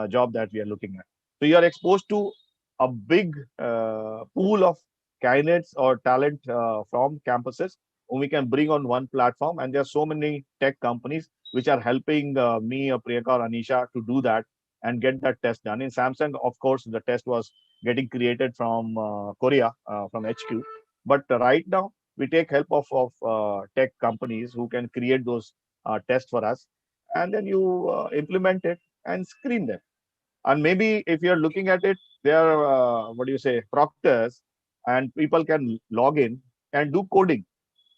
job that we are looking at. So you are exposed to a big pool of candidates or talent from campuses whom we can bring on one platform. And there are so many tech companies which are helping me or Priyanka or Anisha to do that and get that test done. In Samsung, of course, the test was getting created from Korea, from HQ. But right now, we take help of tech companies who can create those tests for us. And then you implement it and screen them. And maybe if you're looking at it, there are, what do you say, proctors, and people can log in and do coding,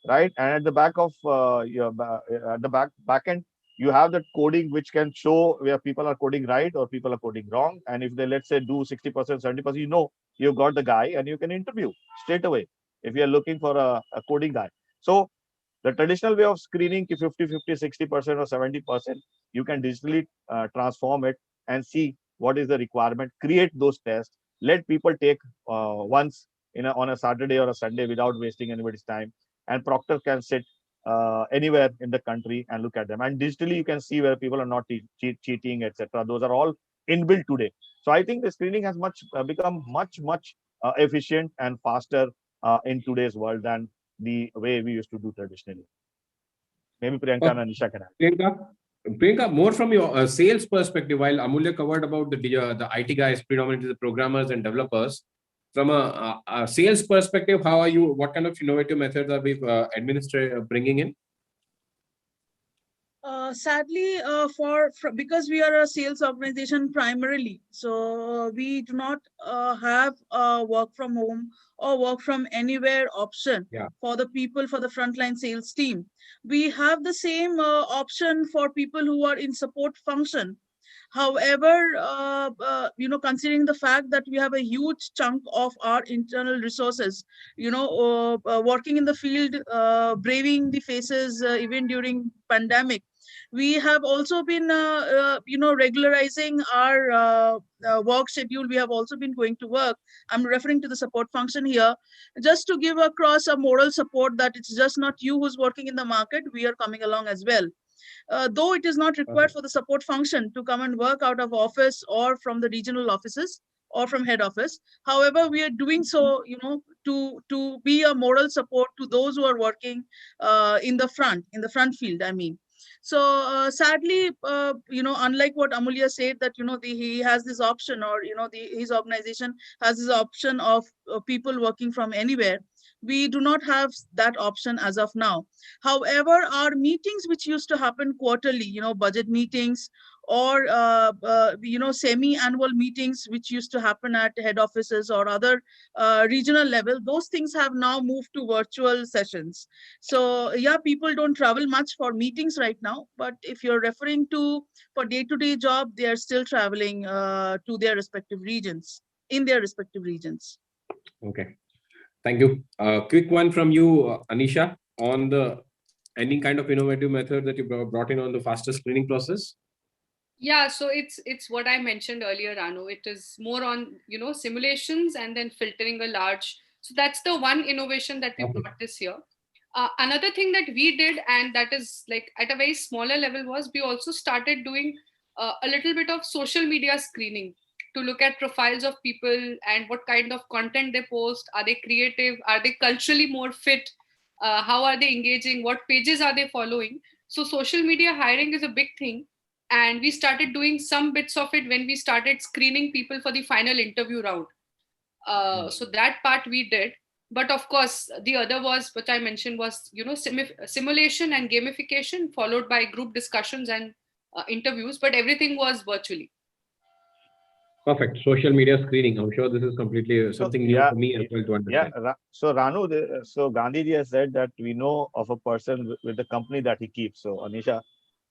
right? And at the back of at the back end, you have that coding which can show where people are coding right or people are coding wrong. And if they, let's say, do 60%, 70%, you know, you've got the guy and you can interview straight away. if you are looking for a coding guy. So the traditional way of screening, 50-50, 60% or 70%, you can digitally transform it and see what is the requirement, create those tests, let people take once on a Saturday or a Sunday without wasting anybody's time. And Proctor can sit anywhere in the country and look at them. And digitally, you can see where people are not cheating, etc. Those are all inbuilt today. So I think the screening has become much efficient and faster in today's world than the way we used to do traditionally. Maybe Priyanka and Anisha can add. Priyanka, more from your sales perspective, while Amulya covered about the IT guys, predominantly the programmers and developers, from a sales perspective, how are you? What kind of innovative methods are we bringing in? Sadly, because we are a sales organization primarily, so we do not have a work from home or work from anywhere option for the people, for the frontline sales team. We have the same option for people who are in support function. However, considering the fact that we have a huge chunk of our internal resources, working in the field, braving the faces even during pandemic, we have also been, regularizing our work schedule. We have also been going to work. I'm referring to the support function here, just to give across a moral support that it's just not you who's working in the market. We are coming along as well. Though it is not required for the support function to come and work out of office or from the regional offices or from head office. However, we are doing so, to be a moral support to those who are working in the front field, I mean. So sadly, unlike what Amulya said, that he has this option, or his organization has this option of people working from anywhere. We do not have that option as of now. However, our meetings, which used to happen quarterly, budget meetings, or semi-annual meetings, which used to happen at head offices or other regional level, those things have now moved to virtual sessions. So yeah, people don't travel much for meetings right now, but if you're referring to for day-to-day job, they are still traveling to their respective regions, in their respective regions. Okay, thank you. Quick one from you, Anisha, on the any kind of innovative method that you brought in on the faster screening process. Yeah, so it's what I mentioned earlier, Ranu. It is more on simulations and then filtering a large. So that's the one innovation that we brought this year. Another thing that we did, and that is like at a very smaller level, was we also started doing a little bit of social media screening to look at profiles of people and what kind of content they post. Are they creative? Are they culturally more fit? How are they engaging? What pages are they following? So social media hiring is a big thing. And we started doing some bits of it when we started screening people for the final interview round. So that part we did. But of course, the other was, what I mentioned was, simulation and gamification, followed by group discussions and interviews, but everything was virtually. Perfect. Social media screening. I'm sure this is completely something new for me as well to understand. Yeah. So Ranu, so Gandhiji has said that we know of a person with the company that he keeps. So Anisha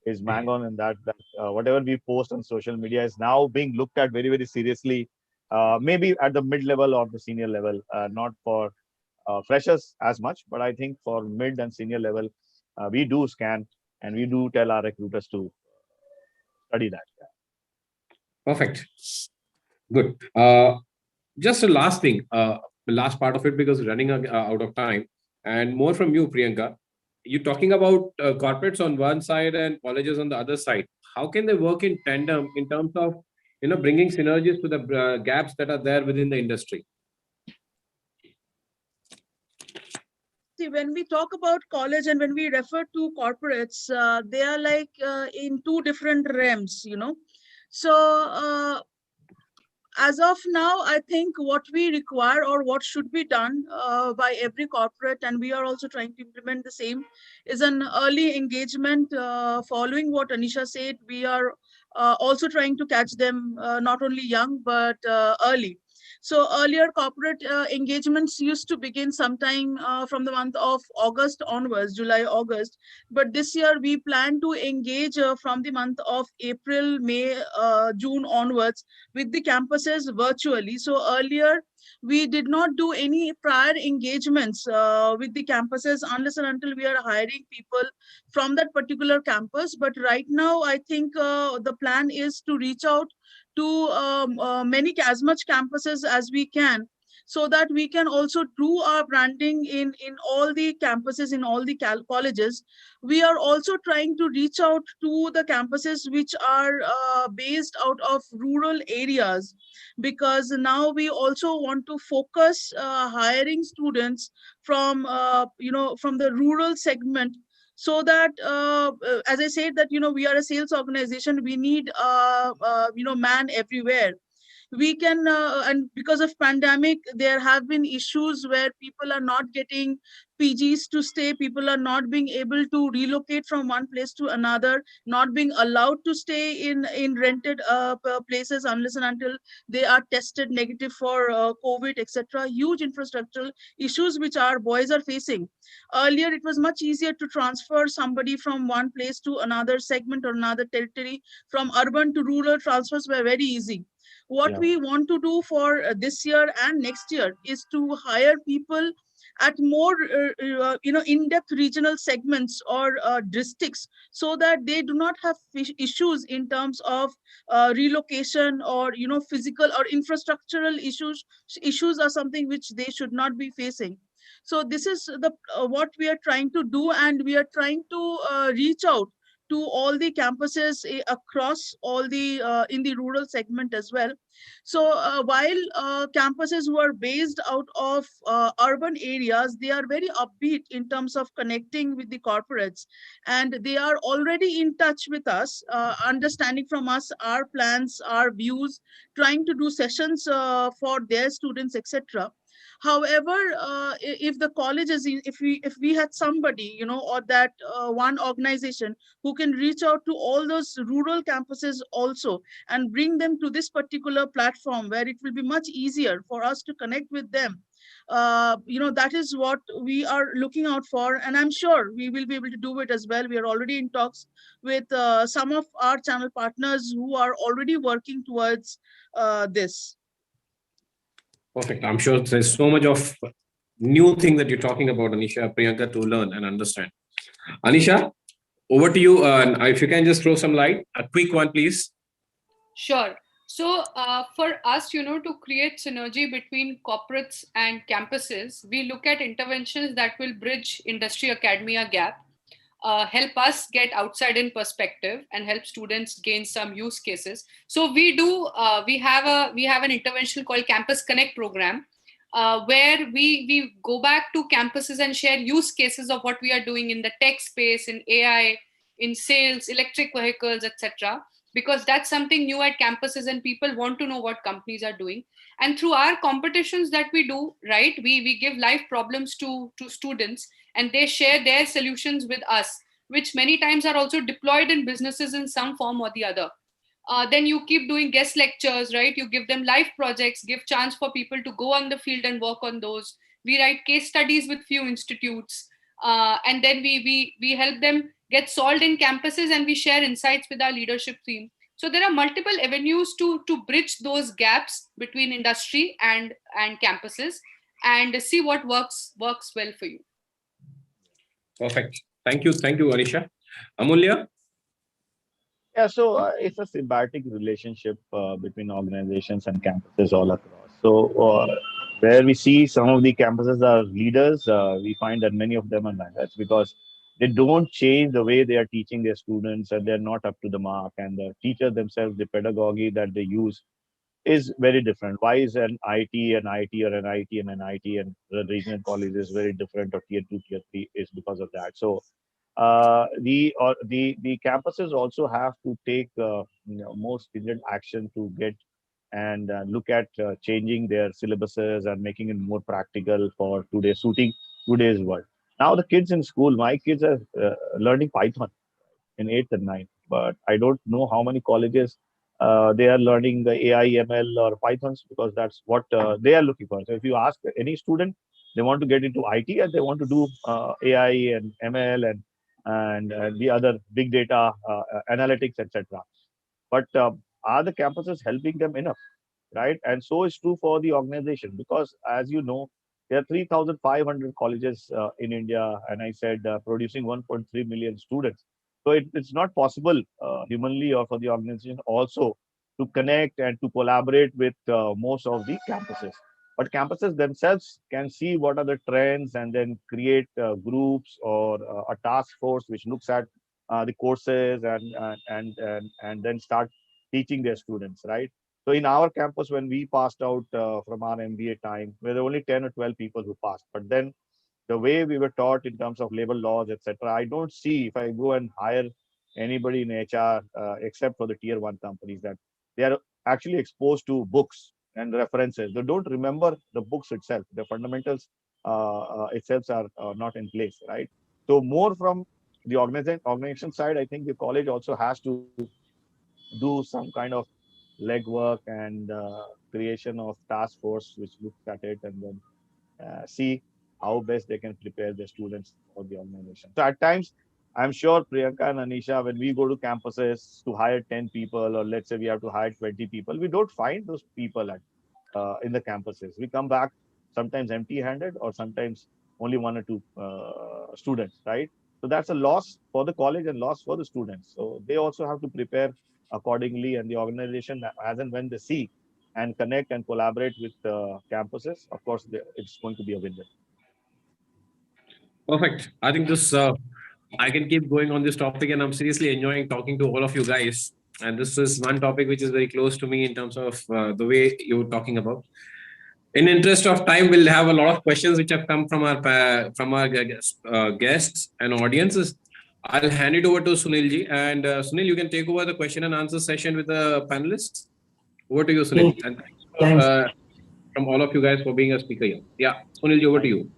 is bang on in that whatever we post on social media is now being looked at very, very seriously. Maybe at the mid-level or the senior level, not for freshers as much, but I think for mid and senior level, we do scan and we do tell our recruiters to study that. Perfect. Good. Just a last thing, the last part of it, because running out of time, and more from you, Priyanka. You're talking about corporates on one side and colleges on the other side. How can they work in tandem in terms of bringing synergies to the gaps that are there within the industry? See, when we talk about college and when we refer to corporates, they are like in two different realms, So as of now, I think what we require or what should be done by every corporate, and we are also trying to implement the same, is an early engagement. Following what Anisha said, we are also trying to catch them not only young, but early. So earlier corporate engagements used to begin sometime from the month of August onwards, July, August. But this year we plan to engage from the month of April, May, June onwards with the campuses virtually. So earlier we did not do any prior engagements with the campuses unless and until we are hiring people from that particular campus. But right now, I think the plan is to reach out to as much campuses as we can, so that we can also do our branding in all the campuses, in all the colleges. We are also trying to reach out to the campuses which are based out of rural areas, because now we also want to focus hiring students from from the rural segment, so that as I said that we are a sales organization, we need man everywhere. We can and because of pandemic there have been issues where people are not getting PGs to stay, people are not being able to relocate from one place to another, not being allowed to stay in rented places unless and until they are tested negative for COVID, etc. Huge infrastructural issues which our boys are facing. Earlier it was much easier to transfer somebody from one place to another segment or another territory. From urban to rural, transfers were very easy. What Yeah. we want to do for this year and next year is to hire people at more in-depth regional segments or districts, so that they do not have issues in terms of relocation or physical or infrastructural issues are something which they should not be facing. So this is the what we are trying to do, and we are trying to reach out to all the campuses across all the in the rural segment as well. So while campuses who are based out of urban areas, they are very upbeat in terms of connecting with the corporates, and they are already in touch with us, understanding from us our plans, our views, trying to do sessions for their students, etc. However, if the colleges, if we had somebody, or that one organization who can reach out to all those rural campuses also and bring them to this particular platform where it will be much easier for us to connect with them, that is what we are looking out for, and I'm sure we will be able to do it as well. We are already in talks with some of our channel partners who are already working towards this. Perfect. I'm sure there's so much of new thing that you're talking about, Anisha, Priyanka, to learn and understand. Anisha, over to you. If you can just throw some light, a quick one, please. Sure. So, for us, to create synergy between corporates and campuses, we look at interventions that will bridge industry academia gap, help us get outside in perspective, and help students gain some use cases. So we have an intervention called Campus Connect program, where we go back to campuses and share use cases of what we are doing in the tech space, in AI, in sales, electric vehicles, etc. Because that's something new at campuses and people want to know what companies are doing. And through our competitions that we do, right, we give live problems to students, and they share their solutions with us, which many times are also deployed in businesses in some form or the other. Then you keep doing guest lectures, right? You give them live projects, give chance for people to go on the field and work on those. We write case studies with few institutes, and then we help them get solved in campuses, and we share insights with our leadership team. So there are multiple avenues to bridge those gaps between industry and campuses, and see what works well for you. Perfect. Thank you, Anisha. Amulya. Yeah, so it's a symbiotic relationship between organizations and campuses all across. So where we see some of the campuses are leaders, we find that many of them are laggards because they don't change the way they are teaching their students, and they're not up to the mark. And the teachers themselves, the pedagogy that they use is very different. Why is an IT an IT or an IT and an IT and the regional college is very different, or tier two, tier three, is because of that. So the campuses also have to take more stringent action to get and look at changing their syllabuses and making it more practical for today's suiting today's world. Now the kids in school, my kids are learning Python in eighth and ninth, but I don't know how many colleges They are learning the AI, ML, or Pythons because that's what they are looking for. So if you ask any student, they want to get into IT and they want to do AI and ML and the other big data analytics, etc. But are the campuses helping them enough? Right? And so is true for the organization because, as you know, there are 3,500 colleges in India, and I said producing 1.3 million students. So it's not possible humanly or for the organization also to connect and to collaborate with most of the campuses. But campuses themselves can see what are the trends and then create groups or a task force which looks at the courses and then start teaching their students, right? So in our campus, when we passed out from our MBA time, there were only 10 or 12 people who passed. But then the way we were taught in terms of labor laws, etc., I don't see if I go and hire anybody in HR except for the tier one companies that they are actually exposed to books and references. They don't remember the books itself. The fundamentals itself are not in place, right? So more from the organization side, I think the college also has to do some kind of legwork and creation of task force which looks at it and then see how best they can prepare the students for the organization. So at times, I'm sure Priyanka and Anisha, when we go to campuses to hire 10 people, or let's say we have to hire 20 people, we don't find those people in the campuses. We come back sometimes empty-handed or sometimes only one or two students, right? So that's a loss for the college and loss for the students. So they also have to prepare accordingly, and the organization, as and when they see and connect and collaborate with campuses, of course, it's going to be a win-win. Perfect. I think this I can keep going on this topic, and I'm seriously enjoying talking to all of you guys. And this is one topic which is very close to me in terms of the way you're talking about. In interest of time, we'll have a lot of questions which have come from our guests and audiences. I'll hand it over to Sunil ji, and Sunil, you can take over the question and answer session with the panelists. Over to you, Sunil, Thank- and thanks Thanks. from all of you guys for being a speaker here. Yeah, Sunil ji, over to you.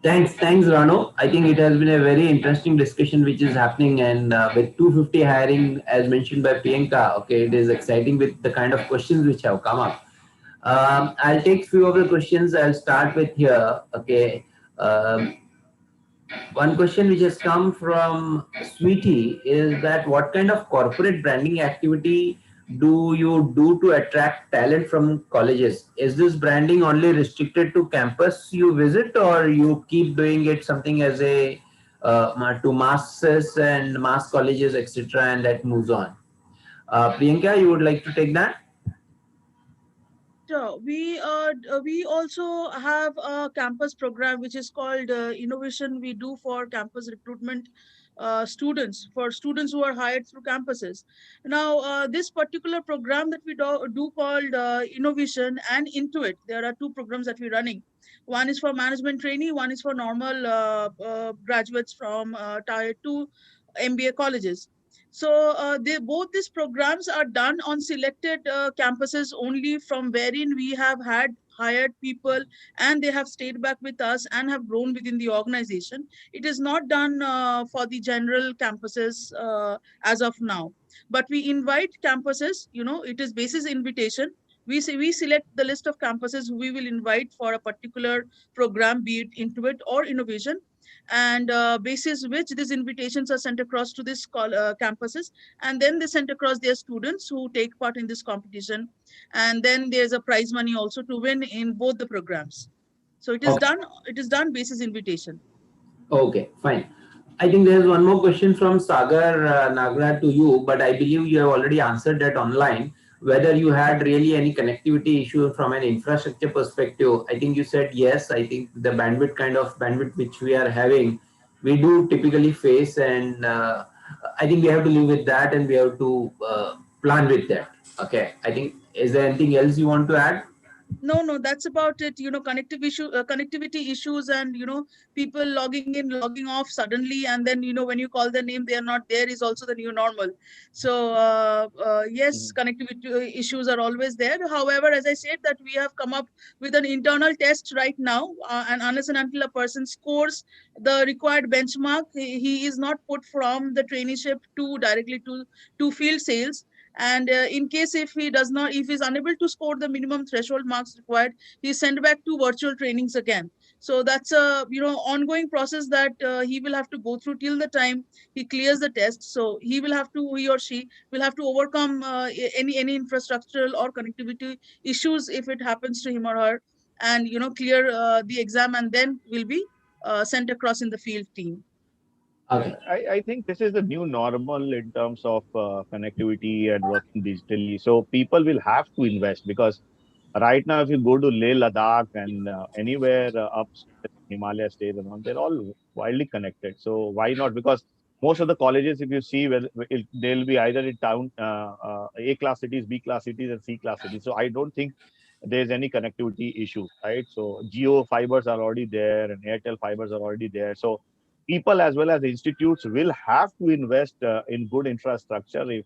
Thanks, Rano. I think it has been a very interesting discussion which is happening, and with 250 hiring, as mentioned by Priyanka, okay, it is exciting with the kind of questions which have come up. I'll take few of the questions. I'll start with here. Okay. Um, One question which has come from Sweetie is that what kind of corporate branding activity do you do to attract talent from colleges? Is this branding only restricted to campus you visit, or you keep doing it something as a to masses and mass colleges, etc., and that moves on? Priyanka, you would like to take that? Sure. We also have a campus program which is called Innovation. We do for campus recruitment for students who are hired through campuses. Now, this particular program that we do called Innovation and Intuit, there are two programs that we're running. One is for management trainee, one is for normal graduates from Tier 2 MBA colleges. So they both these programs are done on selected campuses only, from wherein we have had hired people and they have stayed back with us and have grown within the organization. It is not done for the general campuses as of now. But we invite campuses, it is basis invitation. We select the list of campuses who we will invite for a particular program, be it Intuit or Innovation, and basis which these invitations are sent across to these campuses, and then they sent across their students who take part in this competition, and then there's a prize money also to win in both the programs. So it is done basis invitation. Okay, fine. I think there's one more question from Sagar Nagra to you, but I believe you have already answered that online. Whether you had really any connectivity issue from an infrastructure perspective, I think you said yes. I think the bandwidth which we are having, we do typically face, and I think we have to live with that, and we have to plan with that. Okay, I think, is there anything else you want to add? No, that's about it. Connectivity issues, and people logging in, logging off suddenly, and then when you call their name, they are not there, is also the new normal. So yes, Mhm. connectivity issues are always there. However, as I said, that we have come up with an internal test right now, and unless and until a person scores the required benchmark, he is not put from the traineeship to directly to field sales. And in case if he's unable to score the minimum threshold marks required, he's sent back to virtual trainings again. So that's a ongoing process that he will have to go through till the time he clears the test. So he or she will have to overcome any infrastructural or connectivity issues if it happens to him or her, and clear the exam, and then will be sent across in the field team. Okay. I think this is the new normal in terms of connectivity and working digitally. So people will have to invest because right now, if you go to Leh, Ladakh, and anywhere up Himalaya states and all, they're all widely connected. So why not? Because most of the colleges, if you see, they'll be either in town, A class cities, B class cities, and C class cities. So I don't think there's any connectivity issue, right? So Geo fibers are already there, and Airtel fibers are already there. So people as well as institutes will have to invest in good infrastructure if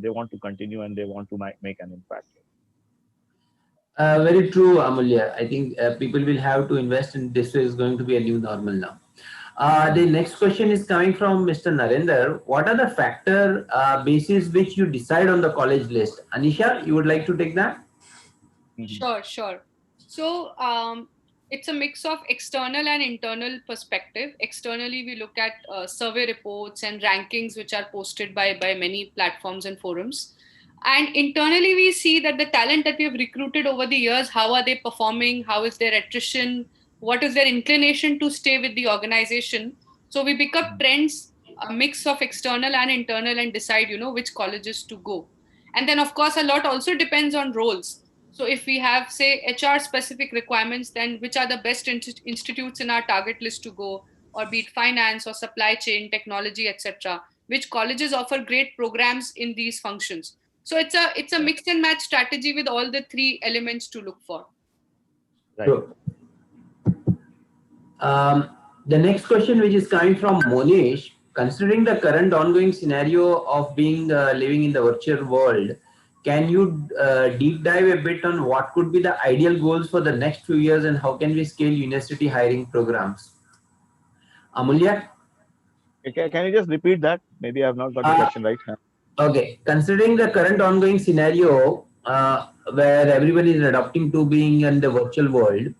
they want to continue and they want to make an impact. Very true, Amulya. I think people will have to invest, and this is going to be a new normal now. The next question is coming from Mr. Narendra. What are the factor basis which you decide on the college list? Anisha, you would like to take that? Sure. So it's a mix of external and internal perspective. Externally, we look at survey reports and rankings which are posted by many platforms and forums. And internally, we see that the talent that we have recruited over the years, how are they performing? How is their attrition? What is their inclination to stay with the organization? So we pick up trends, a mix of external and internal, and decide, which colleges to go. And then, of course, a lot also depends on roles. So if we have, say, HR specific requirements, then which are the best institutes in our target list to go, or be it finance or supply chain, technology, etc. Which colleges offer great programs in these functions. So it's a mix and match strategy with all the three elements to look for. Right. Sure. The next question, which is coming from Monish, considering the current ongoing scenario of being living in the virtual world, can you deep dive a bit on what could be the ideal goals for the next few years and how can we scale university hiring programs? Amulya? Can you just repeat that? Maybe I have not got the question right. Okay, considering the current ongoing scenario where everyone is adapting to being in the virtual world,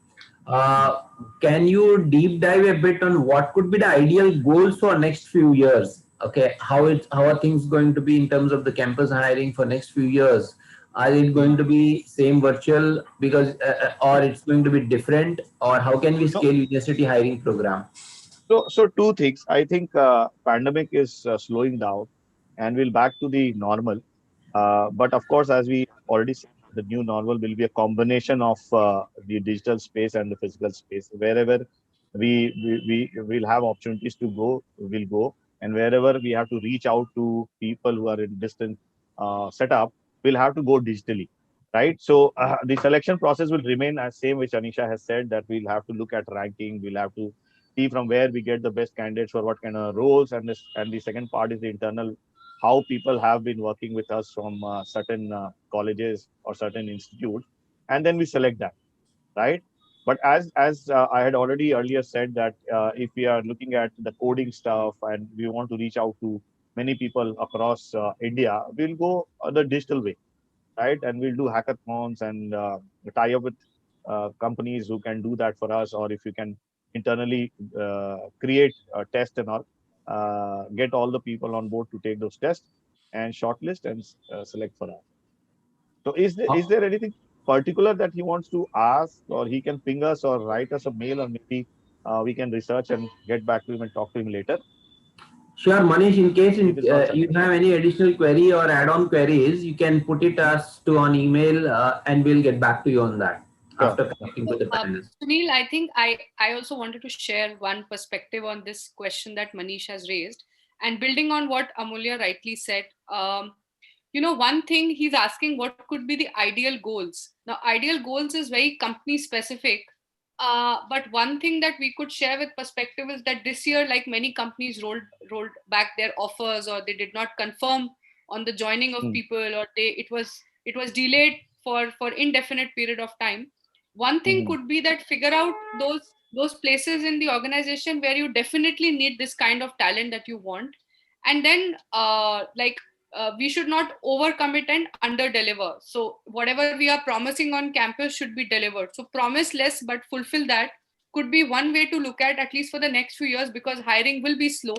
can you deep dive a bit on what could be the ideal goals for next few years? Okay, how are things going to be in terms of the campus hiring for next few years? Are it going to be same virtual because or it's going to be different, or how can we scale university hiring program? So two things. I think pandemic is slowing down, and we'll back to the normal. But of course, as we already said, the new normal will be a combination of the digital space and the physical space. Wherever we will have opportunities to go, we'll go, and wherever we have to reach out to people who are in distant setup, we'll have to go digitally, right? So the selection process will remain as same, which Anisha has said, that we'll have to look at ranking, we'll have to see from where we get the best candidates for what kind of roles, and the second part is the internal, how people have been working with us from certain colleges or certain institutes, and then we select that, right? But as I had already earlier said that if we are looking at the coding stuff and we want to reach out to many people across India, we'll go the digital way, right? And we'll do hackathons and tie up with companies who can do that for us, or if you can internally create a test and all, get all the people on board to take those tests and shortlist and select for us. So is there anything particular that he wants to ask, or he can ping us or write us a mail, or maybe we can research and get back to him and talk to him later? Sure, Manish, in case Also you have any additional query or add-on queries, you can put it us to on email and we'll get back to you on that after connecting to the panel. Sunil, I think I also wanted to share one perspective on this question that Manish has raised. And building on what Amulya rightly said, one thing he's asking, what could be the ideal goals? Now, ideal goals is very company specific. But one thing that we could share with perspective is that this year, like many companies rolled back their offers, or they did not confirm on the joining of people, or it was delayed for indefinite period of time. One thing could be that figure out those places in the organization where you definitely need this kind of talent that you want, and then we should not overcommit and under deliver. So whatever we are promising on campus should be delivered. So promise less but fulfill that could be one way to look at least for the next few years, because hiring will be slow.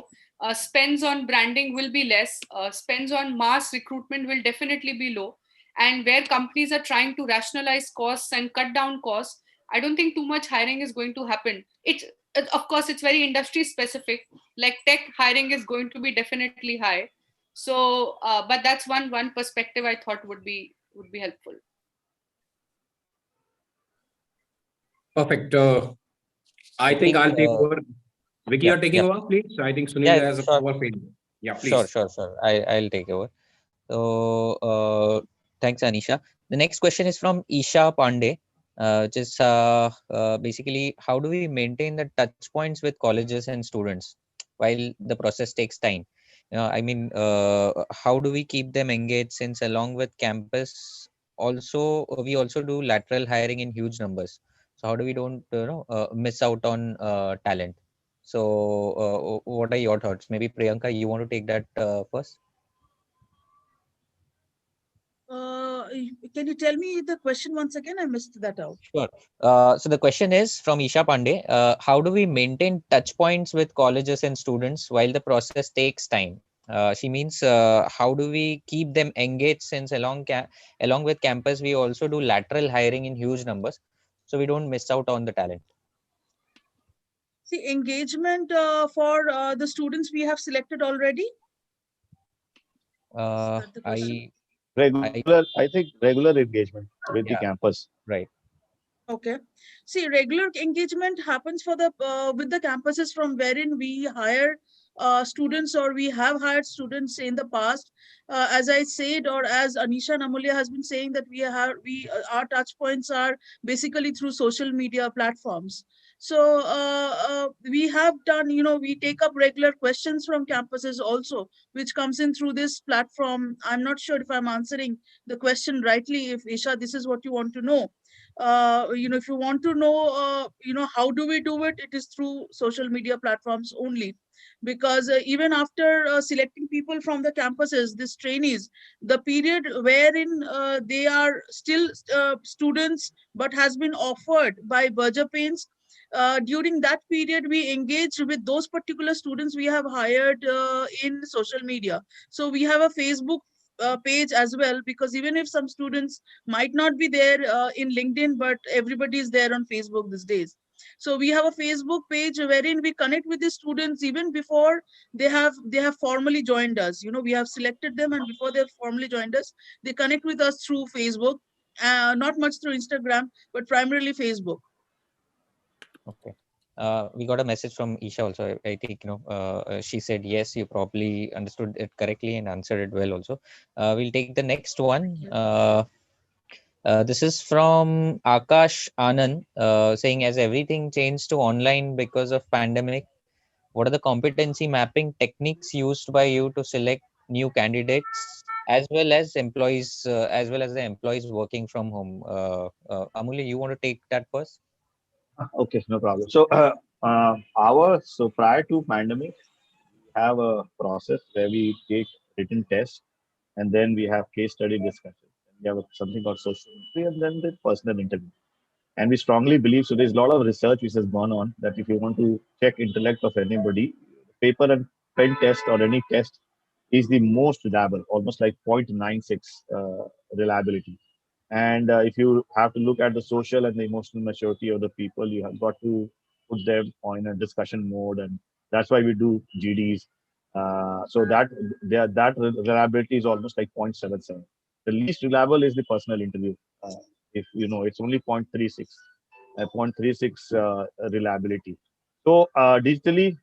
Spends on branding will be less. Spends on mass recruitment will definitely be low. And where companies are trying to rationalize costs and cut down costs, I don't think too much hiring is going to happen. Of course, it's very industry specific. Like tech hiring is going to be definitely high. So, but that's one perspective I thought would be helpful. Perfect. I I think think, I'll take over. Vicky, yeah, you're taking yeah, over, please. I think Sunil yeah, has a sure, cover for you. Yeah, sure, please. sure, sure. I'll take over. So, thanks, Anisha. The next question is from Isha Pandey. Just basically, how do we maintain the touch points with colleges and students while the process takes time? I mean, how do we keep them engaged, since along with campus, also we also do lateral hiring in huge numbers. So how do we don't miss out on talent? So what are your thoughts? Maybe Priyanka, you want to take that first? Can you tell me the question once again? I missed that out. Sure. So the question is from Isha Pandey. How do we maintain touch points with colleges and students while the process takes time? She means how do we keep them engaged, since along with campus we also do lateral hiring in huge numbers, so we don't miss out on the talent. See, engagement for the students we have selected already. Is that the question? I Regular, I think regular engagement with the Yeah, campus. right. Okay. See, regular engagement happens for the with the campuses from wherein we hire students, or we have hired students in the past. As I said, or as Anisha Namulya has been saying, that our touch points are basically through social media platforms. So we have done, we take up regular questions from campuses also, which comes in through this platform. I'm not sure if I'm answering the question rightly. If Isha, this is what you want to know, if you want to know, how do we do it, it is through social media platforms only. Because even after selecting people from the campuses, these trainees, the period wherein they are still students but has been offered by Berger Paints, during that period we engage with those particular students we have hired in social media. So we have a Facebook page as well, because even if some students might not be there in LinkedIn, but everybody is there on Facebook these days. So we have a Facebook page wherein we connect with the students even before they have formally joined us. We have selected them, and before they have formally joined us, they connect with us through Facebook, not much through Instagram, but primarily Facebook. Okay. We got a message from Isha also. I think, she said yes, you probably understood it correctly and answered it well also. We'll take the next one. This is from Akash Anand, saying, as everything changed to online because of pandemic, what are the competency mapping techniques used by you to select new candidates, as well as the employees working from home? Amulya, you want to take that first? Okay, no problem. So, so prior to pandemic, we have a process where we take written tests, and then we have case study discussion. We have something called social interview, and then the personal interview. And we strongly believe, so there's a lot of research which has gone on, that if you want to check intellect of anybody, paper and pen test or any test is the most reliable, almost like 0.96 reliability. And if you have to look at the social and the emotional maturity of the people, you have got to put them on in a discussion mode, and that's why we do GDs. So that reliability is almost like 0.77. The least reliable is the personal interview. If you know, it's only 0.36, 0.36 reliability. So digitally,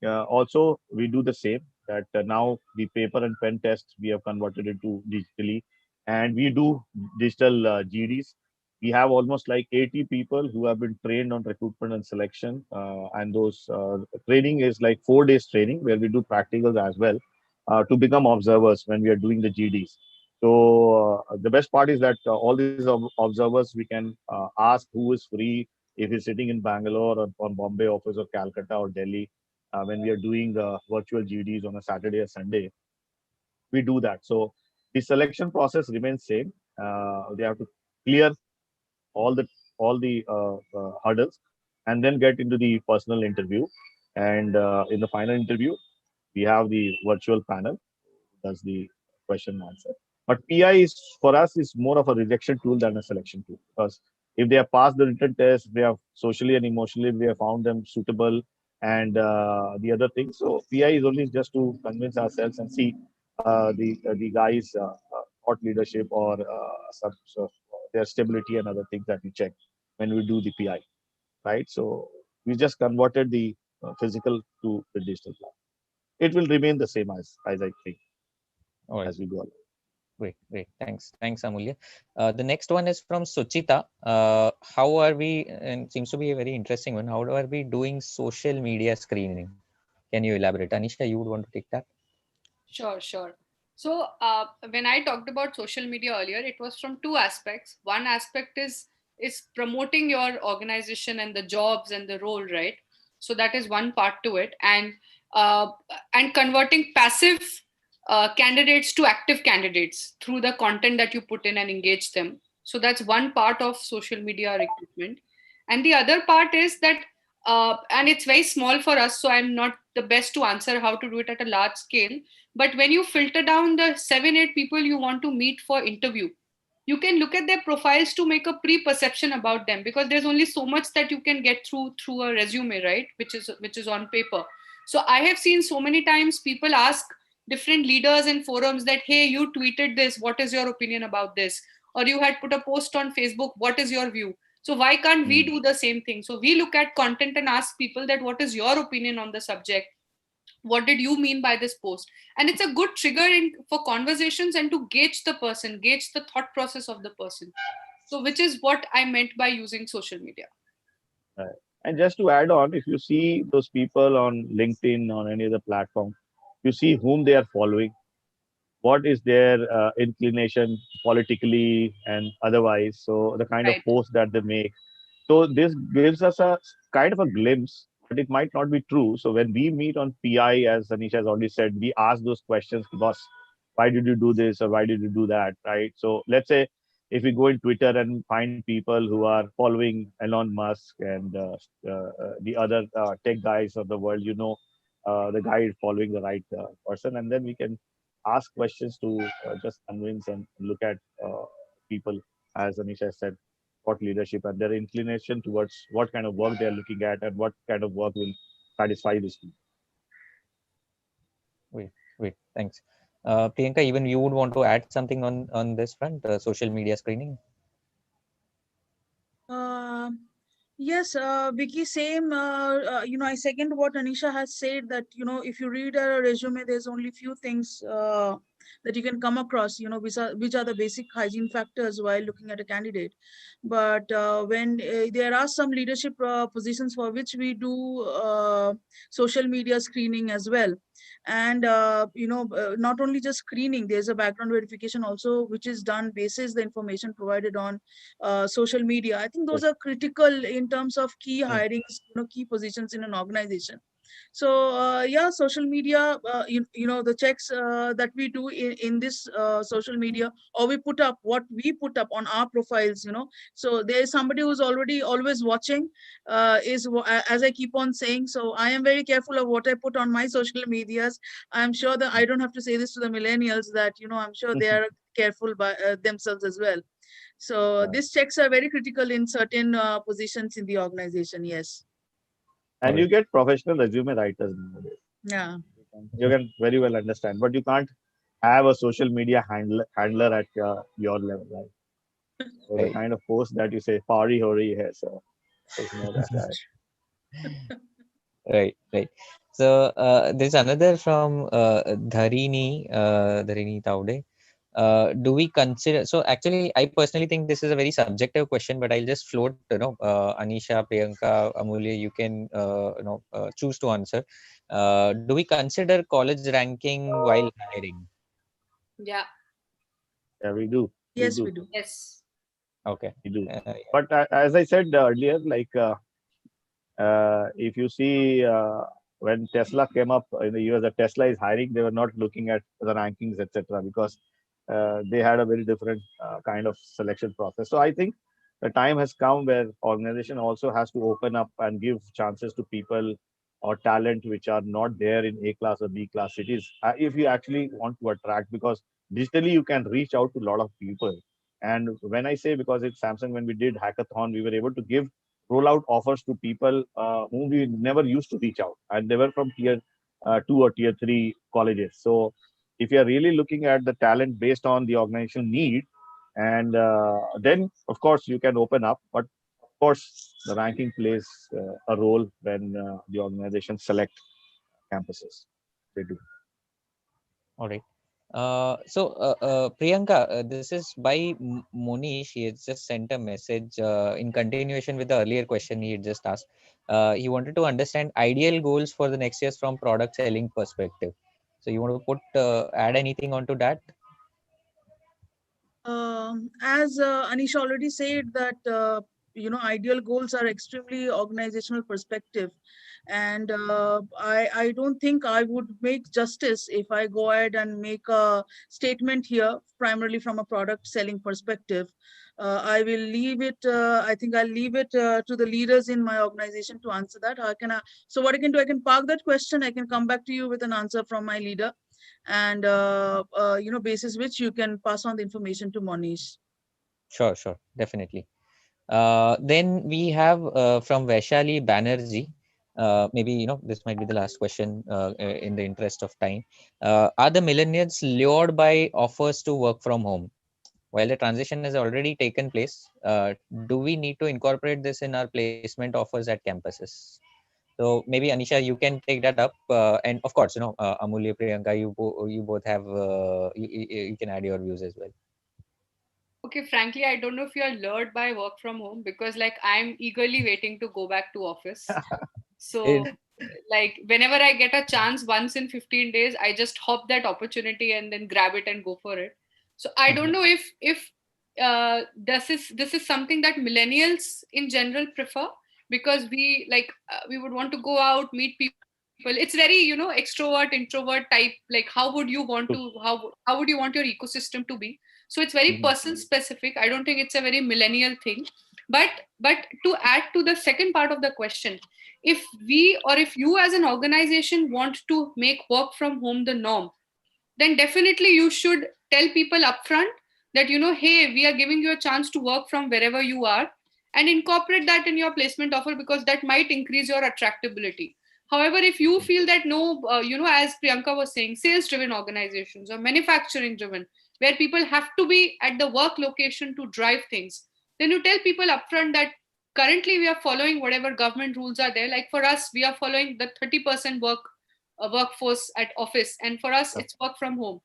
also we do the same. That now the paper and pen tests we have converted into digitally, and we do digital GDs. We have almost like 80 people who have been trained on recruitment and selection, and those training is like 4 days training where we do practicals as well to become observers when we are doing the GDs. So the best part is that all these observers we can ask who is free if he's sitting in Bangalore or Bombay office or Calcutta or Delhi when we are doing virtual GDs on a Saturday or Sunday. we do that. So the selection process remains same. They have to clear all the hurdles, and then get into the personal interview. And in the final interview, we have the virtual panel does the question and answer. But PI is for us is more of a rejection tool than a selection tool, because if they have passed the written test, they have socially and emotionally we have found them suitable, and the other thing. So PI is only just to convince ourselves and see the guys' thought leadership or some so their stability and other things that we check when we do the PI, right? So we just converted the physical to the digital plan. It will remain the same as I think All right. as we go along. Great, great. Thanks, Amulya. The next one is from Suchita. How are we, and seems to be a very interesting one, how are we doing social media screening? Can you elaborate? Anisha, you would want to take that? Sure, sure. So when I talked about social media earlier, it was from two aspects. One aspect is promoting your organization and the jobs and the role, right? So that is one part to it, uh, and converting passive candidates to active candidates through the content that you put in and engage them. So that's one part of social media recruitment, and the other part is that, and it's very small for us, so I'm not the best to answer how to do it at a large scale, but when you filter down the 7 8 people you want to meet for interview, you can look at their profiles to make a pre-perception about them, because there's only so much that you can get through a resume, right, which is on paper. So I have seen so many times people ask different leaders in forums that, hey, you tweeted this, what is your opinion about this, or you had put a post on Facebook, what is your view? So why can't we do the same thing? So we look at content and ask people that, what is your opinion on the subject? What did you mean by this post? And it's a good trigger for conversations and to gauge the person, gauge the thought process of the person. So which is what I meant by using social media. Right. And just to add on, if you see those people on LinkedIn, on any other platform, you see whom they are following, what is their inclination politically and otherwise. So the kind of Right. posts that they make. So this gives us a kind of a glimpse, but it might not be true. So when we meet on PI, as Anisha has already said, we ask those questions, boss, why did you do this or why did you do that, right? So let's say if we go in Twitter and find people who are following Elon Musk and the other tech guys of the world, the guy is following the right person, and then we can ask questions to just convince and look at people, as Anisha said, what leadership and their inclination towards what kind of work they are looking at and what kind of work will satisfy this people. Wait, thanks. Priyanka, even you would want to add something on this front, social media screening? Uh, yes, Vicky, same. I second what Anisha has said, that, if you read a resume, there's only few things that you can come across, which are the basic hygiene factors while looking at a candidate. But when there are some leadership positions for which we do social media screening as well. And, not only just screening, there's a background verification also, which is done basis the information provided on social media. I think those are critical in terms of key hirings, key positions in an organization. So yeah, social media, the checks that we do in this social media, or we put up what we put up on our profiles, so there is somebody who's already always watching, as I keep on saying. So I am very careful of what I put on my social medias. I'm sure that I don't have to say this to the millennials, that I'm sure they are careful by themselves as well. So these checks are very critical in certain positions in the organization. Yes. And you get professional resume writers nowadays. Yeah. You can very well understand, but you can't have a social media handler at your level, right? So the kind of post that you say, "Pari hori hai," so there's no that guy. Right. So there's another from Dharini Taude. Do we consider, so actually I personally think this is a very subjective question, but I'll just float, Anisha, Priyanka, Amulya, you can choose to answer. Do we consider college ranking while hiring? Yeah. Yeah, we do. Yes, we do. Yes. Okay. We do. Yeah. But as I said earlier, like if you see when Tesla came up in the US, that Tesla is hiring, they were not looking at the rankings, etc., because they had a very different kind of selection process. So I think the time has come where organization also has to open up and give chances to people or talent which are not there in A class or B class cities. If you actually want to attract, because digitally you can reach out to a lot of people. And when I say, because it's Samsung, when we did hackathon, we were able to give rollout offers to people whom we never used to reach out, and they were from tier 2 or tier 3 colleges. So if you are really looking at the talent based on the organization need, and then of course you can open up, but of course the ranking plays a role when the organization select campuses. They do. All right. Priyanka, this is by Monish. He has just sent a message in continuation with the earlier question he had just asked. He wanted to understand ideal goals for the next years from product selling perspective. So you want to add anything onto that? As Anish already said that ideal goals are extremely organizational perspective, and I don't think I would make justice if I go ahead and make a statement here primarily from a product selling perspective. I will leave it. I think I'll leave it to the leaders in my organization to answer that. How can I? So what I can do, I can park that question. I can come back to you with an answer from my leader, and basis which you can pass on the information to Monish. Sure, definitely. Then we have from Vaishali Banerjee. Maybe this might be the last question in the interest of time. Are the millennials lured by offers to work from home? While the transition has already taken place, do we need to incorporate this in our placement offers at campuses? So maybe Anisha, you can take that up, and of course, Amulya, Priyanka, you both have you can add your views as well. Okay, frankly, I don't know if you're lured by work from home, because like I'm eagerly waiting to go back to office. So like whenever I get a chance once in 15 days, I just hop that opportunity and then grab it and go for it. So I don't know if this is something that millennials in general prefer, because we would want to go out, meet people. It's very extrovert introvert type. Like how would you want to how would you want your ecosystem to be? So it's very person specific. I don't think it's a very millennial thing. But to add to the second part of the question, if we or if you as an organization want to make work from home the norm, then definitely you should tell people upfront that hey, we are giving you a chance to work from wherever you are, and incorporate that in your placement offer, because that might increase your attractability. However, if you feel that no, as Priyanka was saying, sales driven organizations or manufacturing driven, where people have to be at the work location to drive things, then you tell people upfront that currently we are following whatever government rules are there. Like for us, we are following the 30% workforce at office, and for us it's work from home.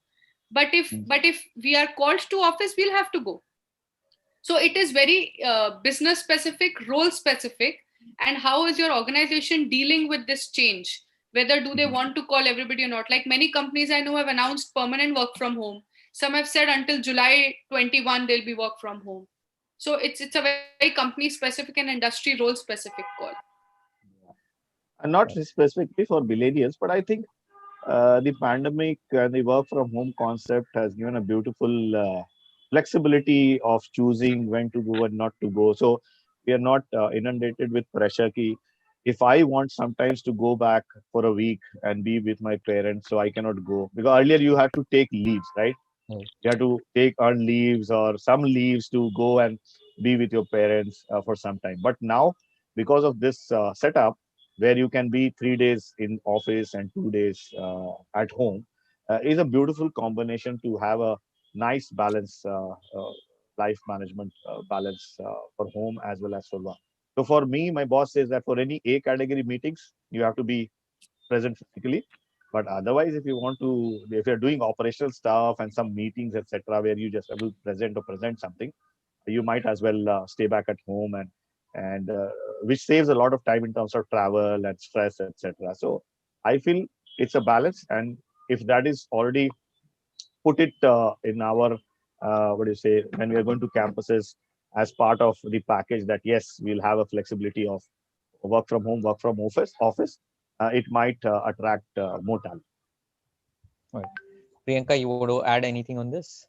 But if we are called to office, we'll have to go. So it is very business specific, role specific. And how is your organization dealing with this change? Whether do they want to call everybody or not? Like many companies I know have announced permanent work from home. Some have said until July 21 they'll be work from home. So it's a very company specific and industry role specific call. And not specifically for millennials, but I think the pandemic and the work from home concept has given a beautiful flexibility of choosing when to go and not to go. So we are not inundated with pressure. Ki if I want sometimes to go back for a week and be with my parents, so I cannot go, because earlier you had to take leaves, right? You have to take earned leaves or some leaves to go and be with your parents for some time. But now, because of this setup, where you can be 3 days in office and 2 days at home, is a beautiful combination to have a nice balance, life management balance for home as well as for work. So for me, my boss says that for any A category meetings, you have to be present physically. But otherwise, if you're doing operational stuff and some meetings, etc., where you just have to present something, you might as well stay back at home, and which saves a lot of time in terms of travel and stress, etc. So I feel it's a balance, and if that is already put it in our what do you say, when we are going to campuses as part of the package, that yes, we'll have a flexibility of work from home, work from office. it might attract more talent. Priyanka, you want to add anything on this?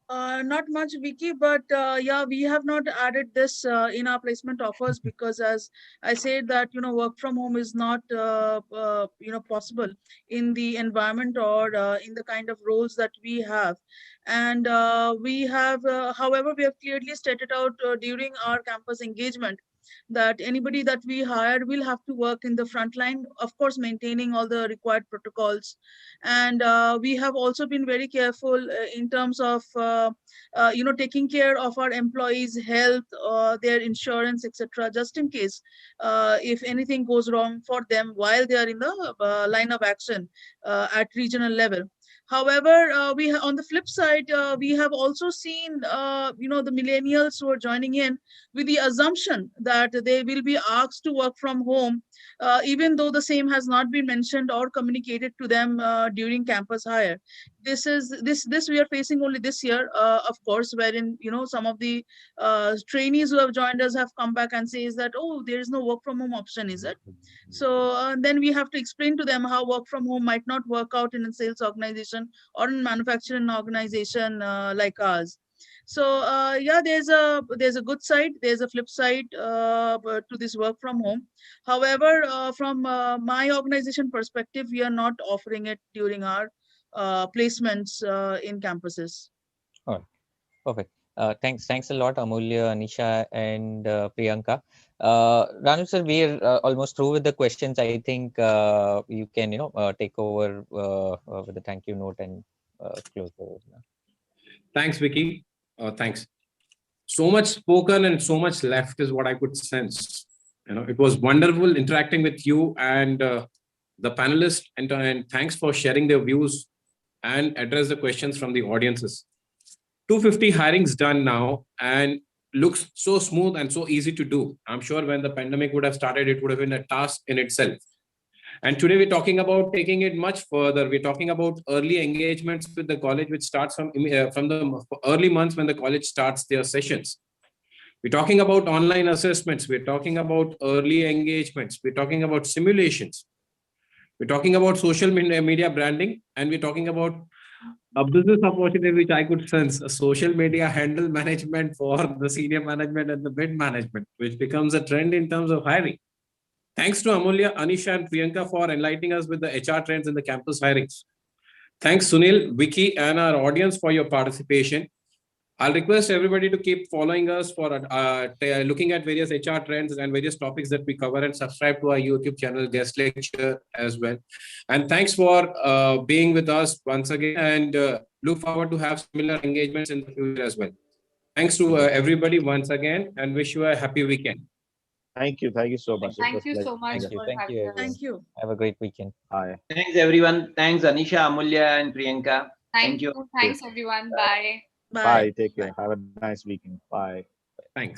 Not much, Vicky, but yeah, we have not added this in our placement offers because, as I said, that work from home is not possible in the environment or in the kind of roles that we have, and we have, however, we have clearly stated out during our campus engagement that anybody that we hire will have to work in the front line, of course, maintaining all the required protocols. And we have also been very careful in terms of taking care of our employees' health, their insurance, etc., just in case if anything goes wrong for them while they are in the line of action at regional level. However, on the flip side, we have also seen, the millennials who are joining in with the assumption that they will be asked to work from home, even though the same has not been mentioned or communicated to them during campus hire. This we are facing only this year, of course, wherein some of the trainees who have joined us have come back and says that, oh, there is no work from home option, is it? So then we have to explain to them how work from home might not work out in a sales organization or in manufacturing organization like ours. So yeah, there's a good side, there's a flip side to this work from home. However, from my organization perspective, we are not offering it during our placements in campuses. All right. Perfect. Thanks a lot, Amulya, Anisha, and Priyanka. Ranu sir, we're almost through with the questions. I think you can take over with the thank you note and close the webinar. Thanks, Vicky. Thanks. So much spoken and so much left is what I could sense. It was wonderful interacting with you and the panelists, and thanks for sharing their views and address the questions from the audiences. 250 hirings done now and looks so smooth and so easy to do. I'm sure when the pandemic would have started, it would have been a task in itself. And today we're talking about taking it much further. We're talking about early engagements with the college, which starts from the early months when the college starts their sessions. We're talking about online assessments. We're talking about early engagements. We're talking about simulations. We're talking about social media branding, and we're talking about a business opportunity which I could sense, a social media handle management for the senior management and the mid management, which becomes a trend in terms of hiring. Thanks to Amulya, Anisha, and Priyanka for enlightening us with the HR trends in the campus hirings. Thanks, Sunil, Vicky, and our audience for your participation. I'll request everybody to keep following us for looking at various HR trends and various topics that we cover, and subscribe to our YouTube channel, Guest Lecture as well. And thanks for being with us once again, and look forward to have similar engagements in the future as well. Thanks to everybody once again, and wish you a happy weekend. Thank you so much. Thank you so much for Thank you, having us. Thank you. Have a great weekend. Bye. Thanks, everyone. Thanks, Anisha, Amulya, and Priyanka. Thank you. Thanks, everyone. Bye. Bye. Take care. Have a nice weekend. Bye. Thanks.